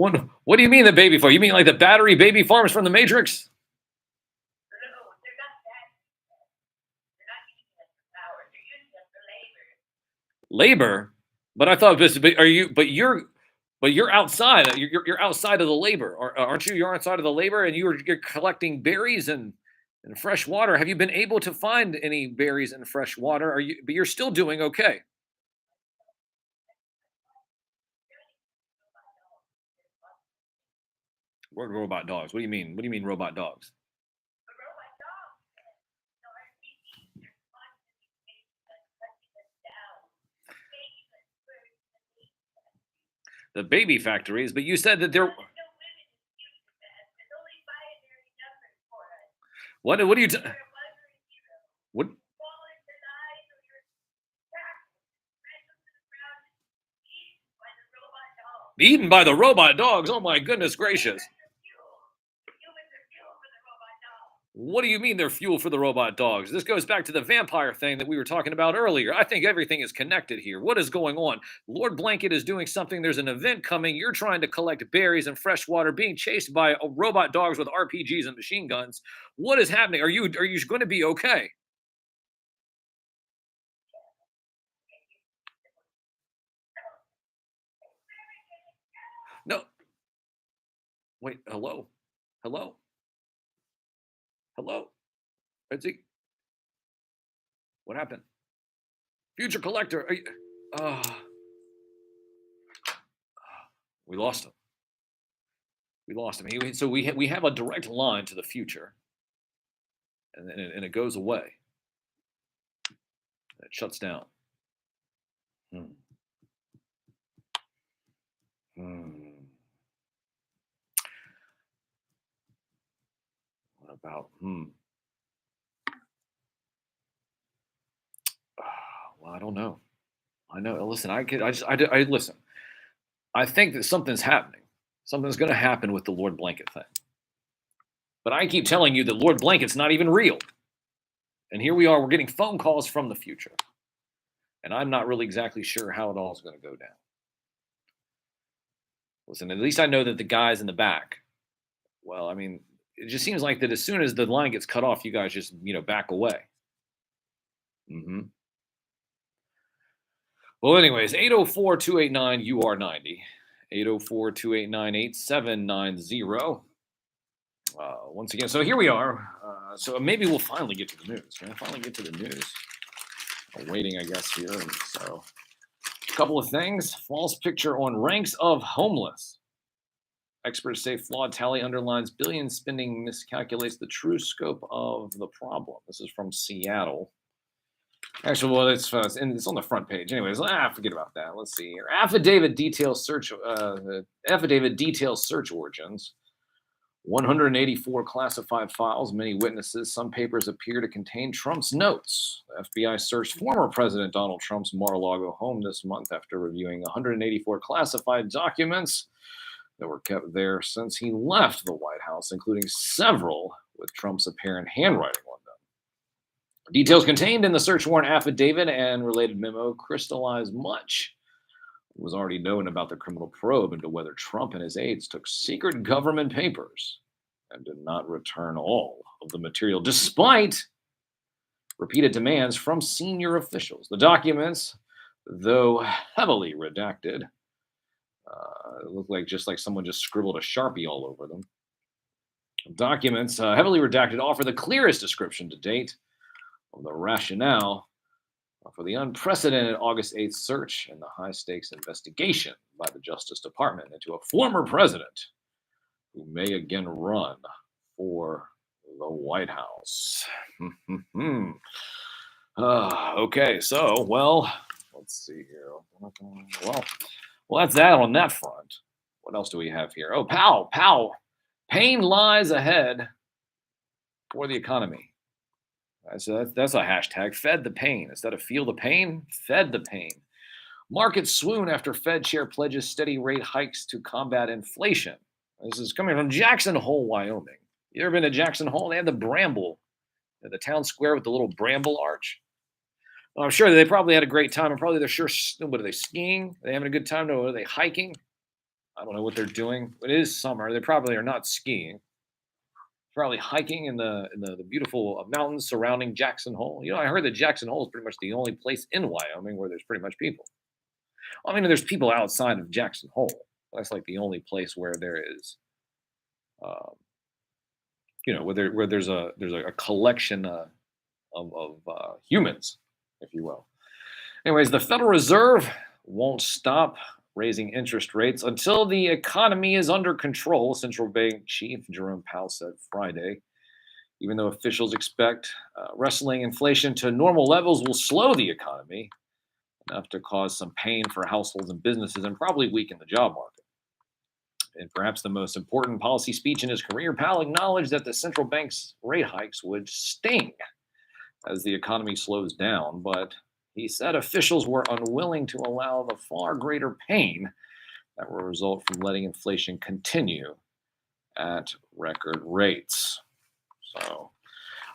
What do you mean the baby farm? You mean like the battery baby farms from the Matrix? No, they're not that. They're not using us for power. They're using us for labor. Labor? But I thought this. But you're outside. You're outside of the labor, aren't you? You're outside of the labor, and you're collecting berries and fresh water. Have you been able to find any berries and fresh water? Are you? But you're still doing okay. What robot dogs? What do you mean? What do you mean robot dogs? The robot dogs. So our TVs are constantly chasing us, cutting us down, making us worse than we The baby factories. But you said that there. There's no women in the future, man. There's only binary numbers for us. What? What do you? You're a mother and zero. What? Fall into lies or you're tackled, strangled to the ground, and eaten by the robot dogs. Eaten by the robot dogs? Oh my goodness gracious! Humans are fuel for the robot dogs. What do you mean they're fuel for the robot dogs? This goes back to the vampire thing that we were talking about earlier. I think everything is connected here. What is going on? Lord Blanket is doing something. There's an event coming. You're trying to collect berries and fresh water, being chased by robot dogs with RPGs and machine guns. What is happening? Are you going to be okay? No. Wait. Hello. Hello. Hello. Betsy. What happened? Future collector. Are you, we lost him. We lost him. So we have a direct line to the future, and it goes away. It shuts down. What about? Well, I don't know. I know. Listen, I listen. I think that something's happening. Something's going to happen with the Lord Blanket thing. But I keep telling you that Lord Blanket's not even real. And here we are. We're getting phone calls from the future. And I'm not really exactly sure how it all is going to go down. Listen, at least I know that the guys in the back, well, I mean, it just seems like that as soon as the line gets cut off, you guys just, back away. Well, anyways, 804-289-UR90, 804-289-8790. Once again, so here we are. So maybe we'll finally get to the news. We'll finally get to the news. I'm waiting, I guess, here. And so a couple of things. False picture on ranks of homeless. Experts say flawed tally underlines billion spending miscalculates the true scope of the problem. This is from Seattle. Actually, well, it's on the front page. Anyways, forget about that. Let's see here. Affidavit details search origins. 184 classified files, many witnesses. Some papers appear to contain Trump's notes. The FBI searched former President Donald Trump's Mar-a-Lago home this month after reviewing 184 classified documents that were kept there since he left the White House, including several with Trump's apparent handwriting on them. Details contained in the search warrant affidavit and related memo crystallized much was already known about the criminal probe into whether Trump and his aides took secret government papers and did not return all of the material, despite repeated demands from senior officials. The documents, though heavily redacted, look like someone just scribbled a Sharpie all over them. Documents, heavily redacted, offer the clearest description to date of the rationale for the unprecedented August 8th search and the high-stakes investigation by the Justice Department into a former president who may again run for the White House. Okay, so, well, let's see here. Well, that's that on that front. What else do we have here? Oh, Powell. Pain lies ahead for the economy. So that's a hashtag. Fed the pain. Instead of feel the pain, fed the pain. Markets swoon after Fed chair pledges steady rate hikes to combat inflation. This is coming from Jackson Hole, Wyoming. You ever been to Jackson Hole? They have the bramble, the town square with the little bramble arch. Well, I'm sure they probably had a great time. And probably they're sure, what are they, skiing? Are they having a good time? Are they hiking? I don't know what they're doing. It is summer. They probably are not skiing. Probably hiking in the beautiful mountains surrounding Jackson Hole. I heard that Jackson Hole is pretty much the only place in Wyoming where there's pretty much people. I mean, there's people outside of Jackson Hole. That's like the only place where there is, um, where there's a collection of humans, if you will. Anyways, the Federal Reserve won't stop raising interest rates until the economy is under control, Central Bank Chief Jerome Powell said Friday. Even though officials expect wrestling inflation to normal levels will slow the economy enough to cause some pain for households and businesses and probably weaken the job market. In perhaps the most important policy speech in his career, Powell acknowledged that the central bank's rate hikes would sting as the economy slows down, but he said officials were unwilling to allow the far greater pain that will result from letting inflation continue at record rates. So,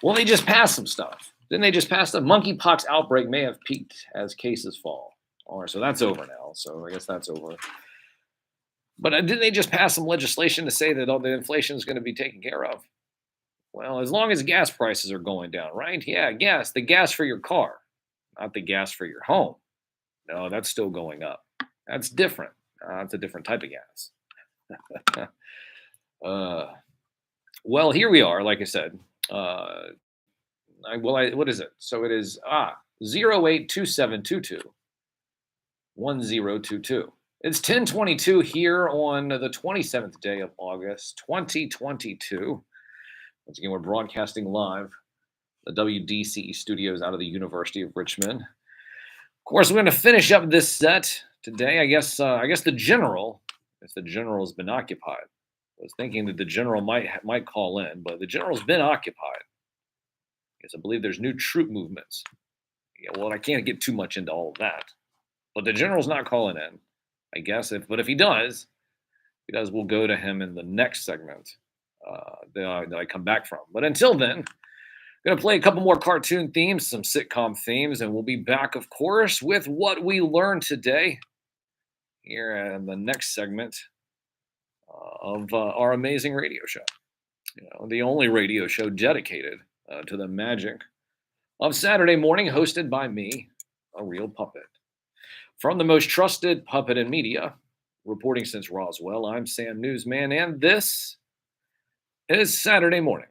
well, they just passed some stuff. Didn't they just pass the monkeypox outbreak may have peaked as cases fall? All right, so that's over now. So I guess that's over. But didn't they just pass some legislation to say that all the inflation is going to be taken care of? Well, as long as gas prices are going down, right? Yeah, gas, the gas for your car, not the gas for your home. No, that's still going up. That's different. It's a different type of gas. Well, here we are. Like I said, what is it? So it is 082722 1022. It's 1022 here on the 27th day of August, 2022. Once again, we're broadcasting live the WDCE studios out of the University of Richmond. Of course, we're going to finish up this set today. I guess the general, if the general's been occupied. I was thinking that the general might call in, but the general's been occupied. I believe there's new troop movements. Yeah, well, I can't get too much into all of that, but the general's not calling in. I guess if he does, we'll go to him in the next segment that I come back from. But until then, I'm going to play a couple more cartoon themes, some sitcom themes, and we'll be back, of course, with what we learned today here in the next segment of our amazing radio show. The only radio show dedicated to the magic of Saturday morning, hosted by me, a real puppet. From the most trusted puppet in media, reporting since Roswell, I'm Sam Newsman, and this is Saturday Morning.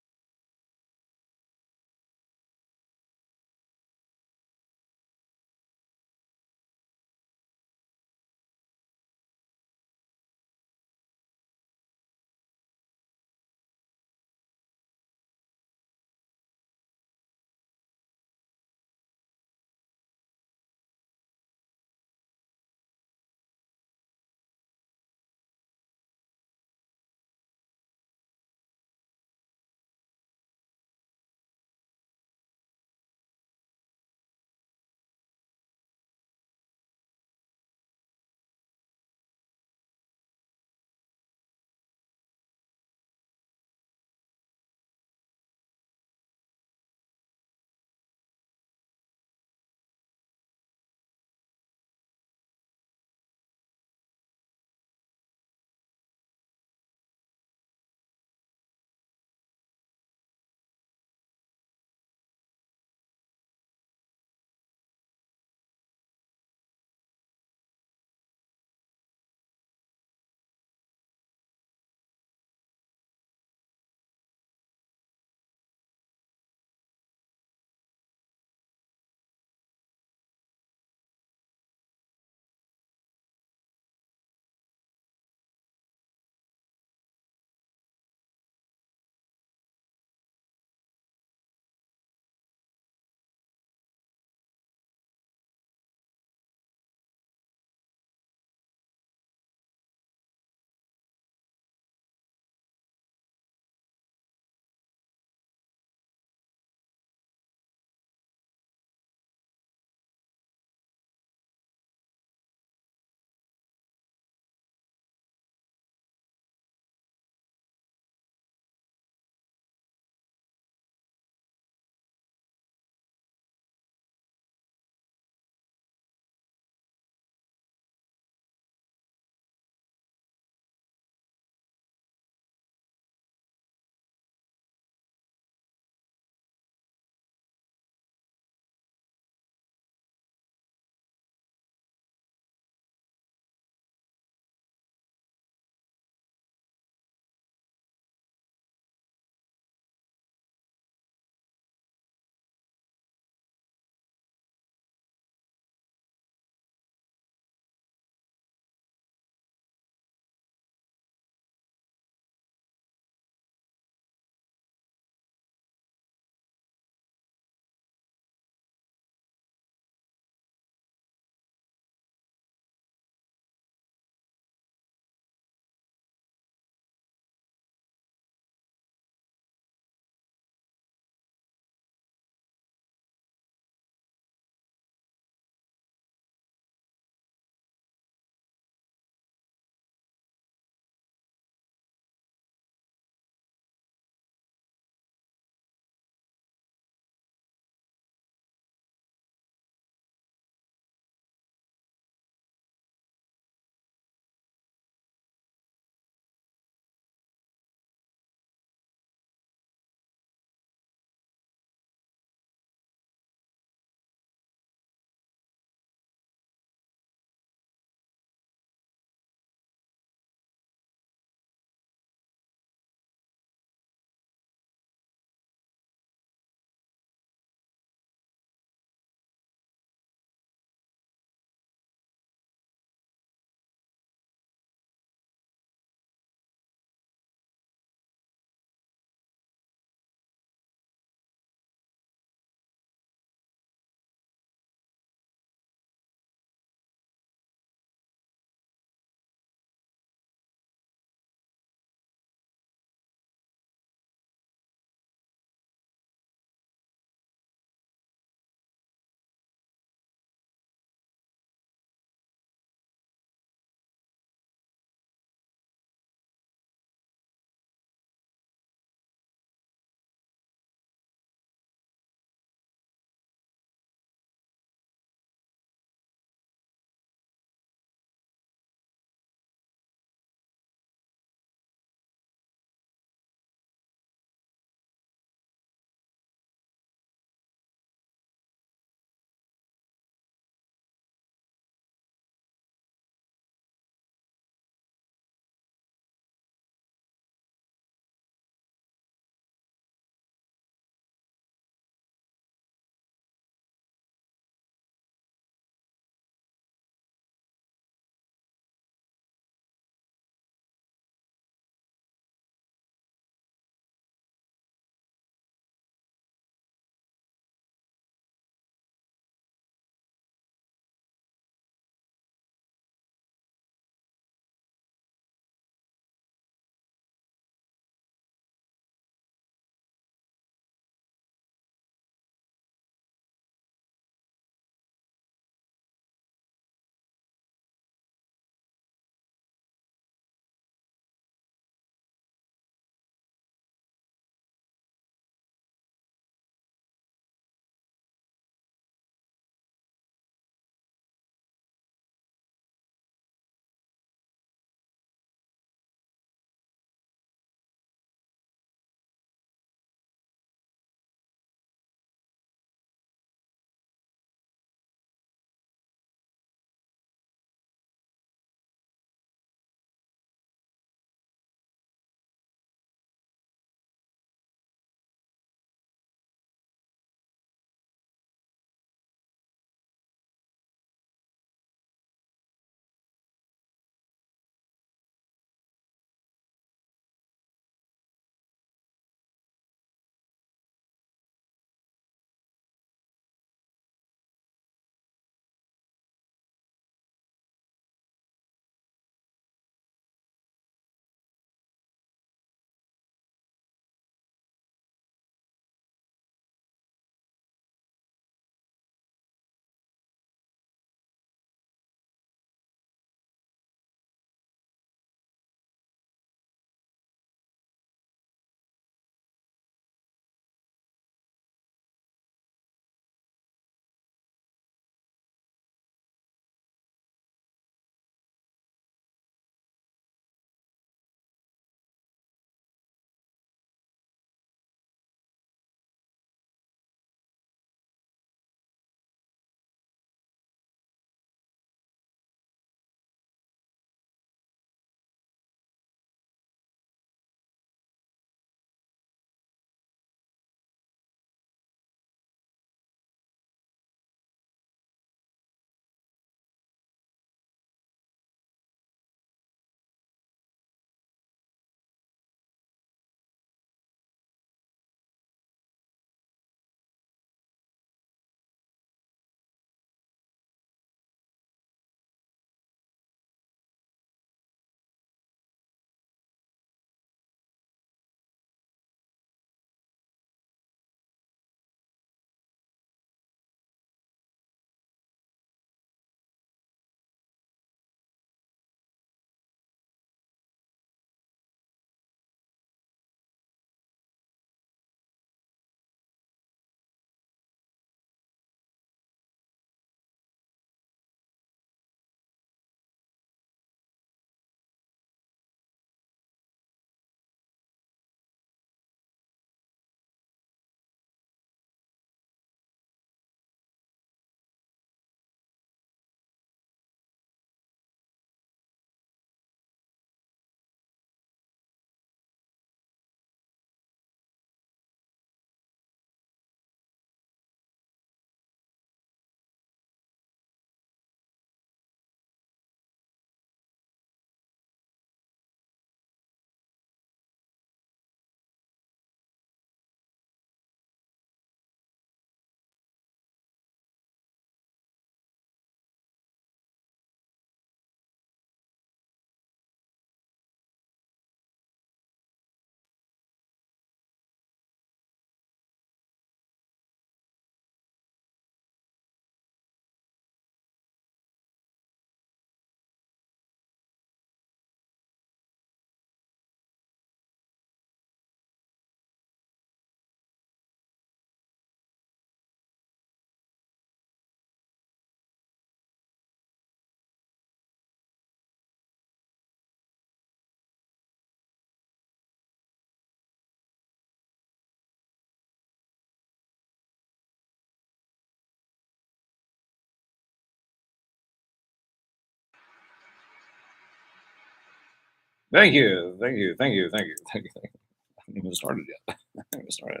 Thank you, thank you, thank you, thank you, thank you. Thank you. I haven't even started yet. I haven't even started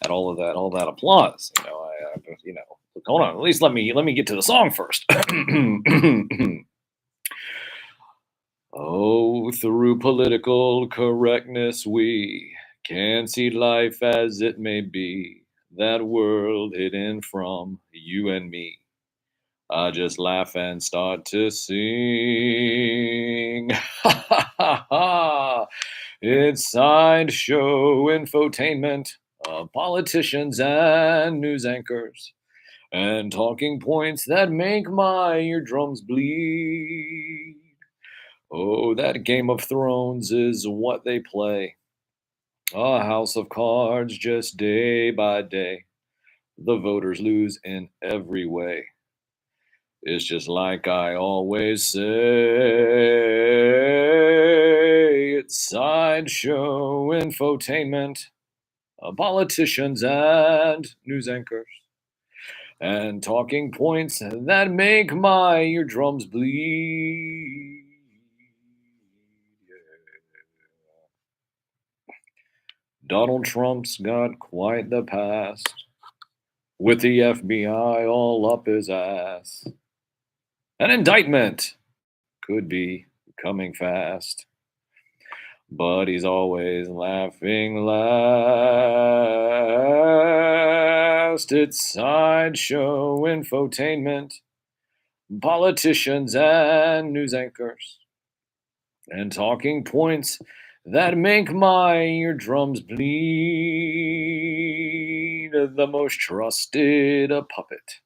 at all that applause. Look, hold on. At least let me get to the song first. Oh, through political correctness, we can see life as it may be. That world hidden from you and me. I just laugh and start to sing. Ha ha ha ha. It's sideshow infotainment of politicians and news anchors and talking points that make my eardrums bleed. Oh, that Game of Thrones is what they play. A house of cards just day by day. The voters lose in every way. It's just like I always say, it's sideshow infotainment, politicians and news anchors, and talking points that make my eardrums bleed. Donald Trump's got quite the past, with the FBI all up his ass. An indictment could be coming fast, but he's always laughing last. It's sideshow infotainment, politicians and news anchors, and talking points that make my eardrums bleed. The most trusted puppet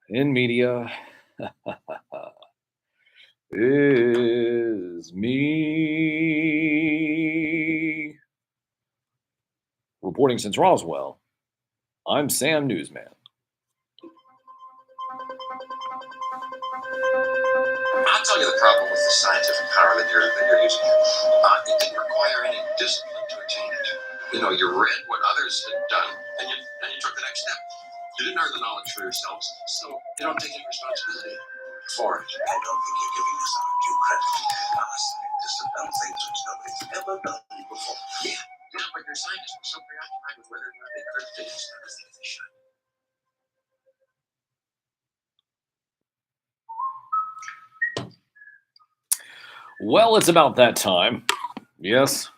in media is me. Reporting since Roswell, I'm Sam Newsman. I'll tell you the problem with the scientific power that you're using here. It didn't require any discipline to attain it. You read what others had done, and you took the next step. You didn't earn the knowledge for yourselves, so you don't take any responsibility for it. I don't think you're giving us our due credit. Scientists have done things which nobody's ever done before. Yeah, but your scientists were so preoccupied with whether or not they could finish everything they should. Well, it's about that time. Yes,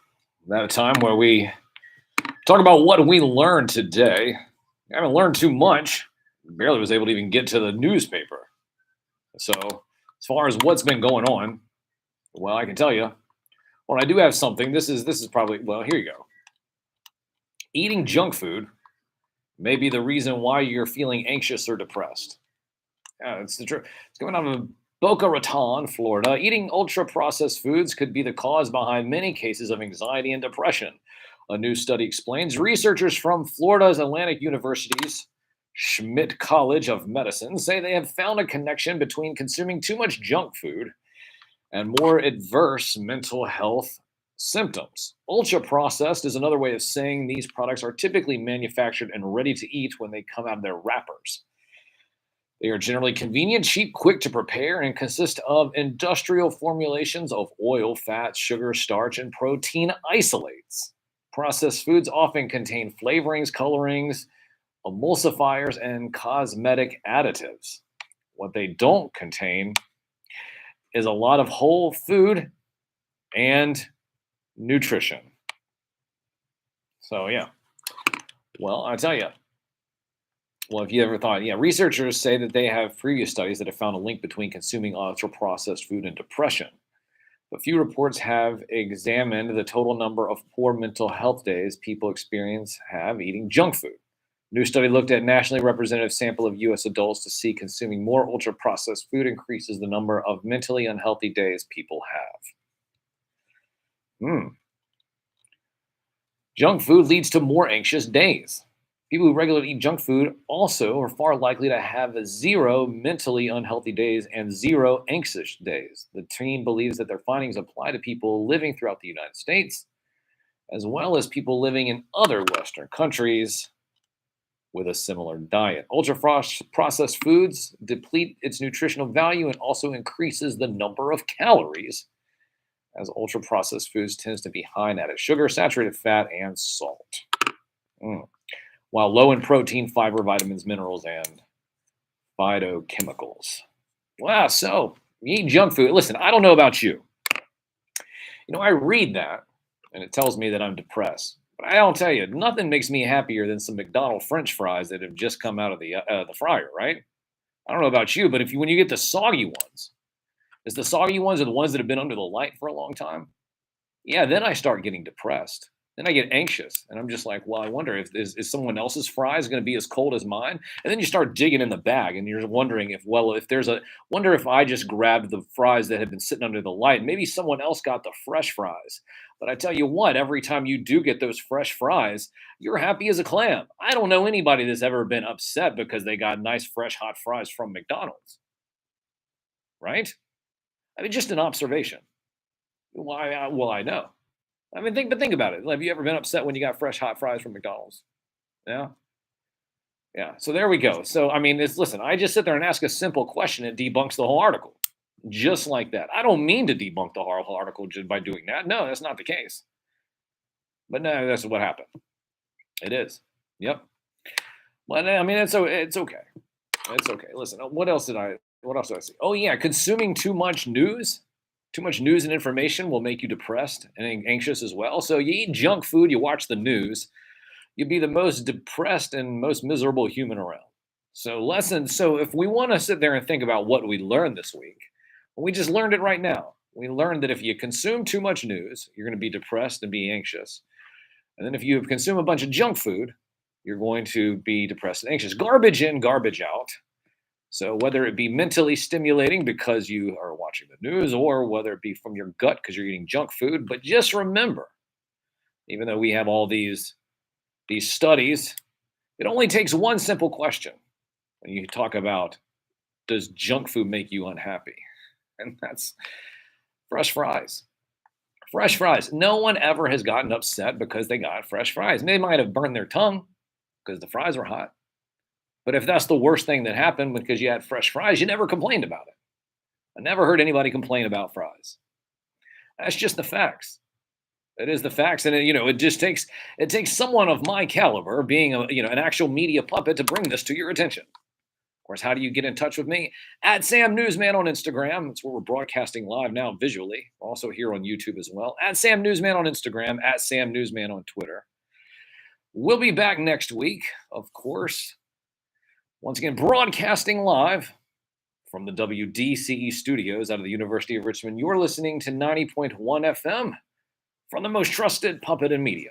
that time where we talk about what we learned today. I haven't learned too much. Barely was able to even get to the newspaper. So, as far as what's been going on, well, I can tell you. Well, I do have something. This is probably, well, here you go. Eating junk food may be the reason why you're feeling anxious or depressed. Yeah, it's the truth. It's going on in Boca Raton, Florida. Eating ultra processed foods could be the cause behind many cases of anxiety and depression. A new study explains researchers from Florida's Atlantic University's Schmidt College of Medicine say they have found a connection between consuming too much junk food and more adverse mental health symptoms. Ultra processed is another way of saying these products are typically manufactured and ready to eat when they come out of their wrappers. They are generally convenient, cheap, quick to prepare, and consist of industrial formulations of oil, fat, sugar, starch, and protein isolates. Processed foods often contain flavorings, colorings, emulsifiers, and cosmetic additives. What they don't contain is a lot of whole food and nutrition. So, yeah. Well, I tell you. Well, if you ever thought, yeah, researchers say that they have previous studies that have found a link between consuming ultra-processed food and depression. But few reports have examined the total number of poor mental health days people have eating junk food. A new study looked at a nationally representative sample of U.S. adults to see consuming more ultra-processed food increases the number of mentally unhealthy days people have. Junk food leads to more anxious days. People who regularly eat junk food also are far likely to have 0 mentally unhealthy days and 0 anxious days. The team believes that their findings apply to people living throughout the United States, as well as people living in other Western countries. with a similar diet. Ultra-processed foods deplete its nutritional value and also increases the number of calories, as ultra-processed foods tends to be high in added sugar, saturated fat, and salt. While low in protein, fiber, vitamins, minerals, and phytochemicals. Wow, so you eat junk food. Listen, I don't know about you. I read that, and it tells me that I'm depressed. But I'll tell you, nothing makes me happier than some McDonald's French fries that have just come out of the fryer, right? I don't know about you, but when you get the soggy ones, it's the soggy ones are the ones that have been under the light for a long time. Yeah, then I start getting depressed. Then I get anxious, and I'm just like, well, I wonder if is someone else's fries going to be as cold as mine? And then you start digging in the bag, and you're wondering wonder if I just grabbed the fries that had been sitting under the light. Maybe someone else got the fresh fries. But I tell you what, every time you do get those fresh fries, you're happy as a clam. I don't know anybody that's ever been upset because they got nice, fresh, hot fries from McDonald's. Right? I mean, just an observation. Why? I know. I mean, think about it. Have you ever been upset when you got fresh hot fries from McDonald's? Yeah. Yeah. So there we go. So I mean, listen. I just sit there and ask a simple question. It debunks the whole article, just like that. I don't mean to debunk the whole article just by doing that. No, that's not the case. But no, that's what happened. It is. Yep. But I mean, it's okay. It's okay. Listen. What else did I see? Oh yeah, consuming too much news. Too much news and information will make you depressed and anxious as well. So you eat junk food, you watch the news, you'll be the most depressed and most miserable human around. So if we want to sit there and think about what we learned this week, we just learned it right now. We learned that if you consume too much news, you're going to be depressed and be anxious. And then if you consume a bunch of junk food, you're going to be depressed and anxious. Garbage in, garbage out. So whether it be mentally stimulating because you are watching the news, or whether it be from your gut because you're eating junk food, but just remember, even though we have all these studies, it only takes one simple question when you talk about, does junk food make you unhappy? And that's fresh fries. Fresh fries. No one ever has gotten upset because they got fresh fries. They might have burned their tongue because the fries were hot. But if that's the worst thing that happened because you had fresh fries, you never complained about it. I never heard anybody complain about fries. That's just the facts. It is the facts, and it takes someone of my caliber, being an actual media puppet, to bring this to your attention. Of course, how do you get in touch with me? At Sam Newsman on Instagram. That's where we're broadcasting live now visually. We're also here on YouTube as well. At Sam Newsman on Instagram. At Sam Newsman on Twitter. We'll be back next week, of course. Once again, broadcasting live from the WDCE studios out of the University of Richmond. You're listening to 90.1 FM from the most trusted puppet in media.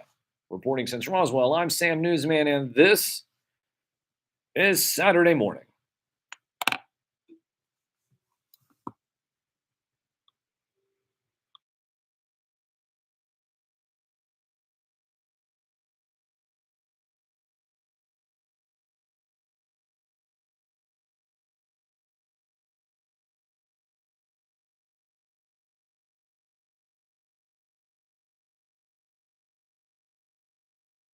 Reporting since Roswell, I'm Sam Newsman, and this is Saturday morning.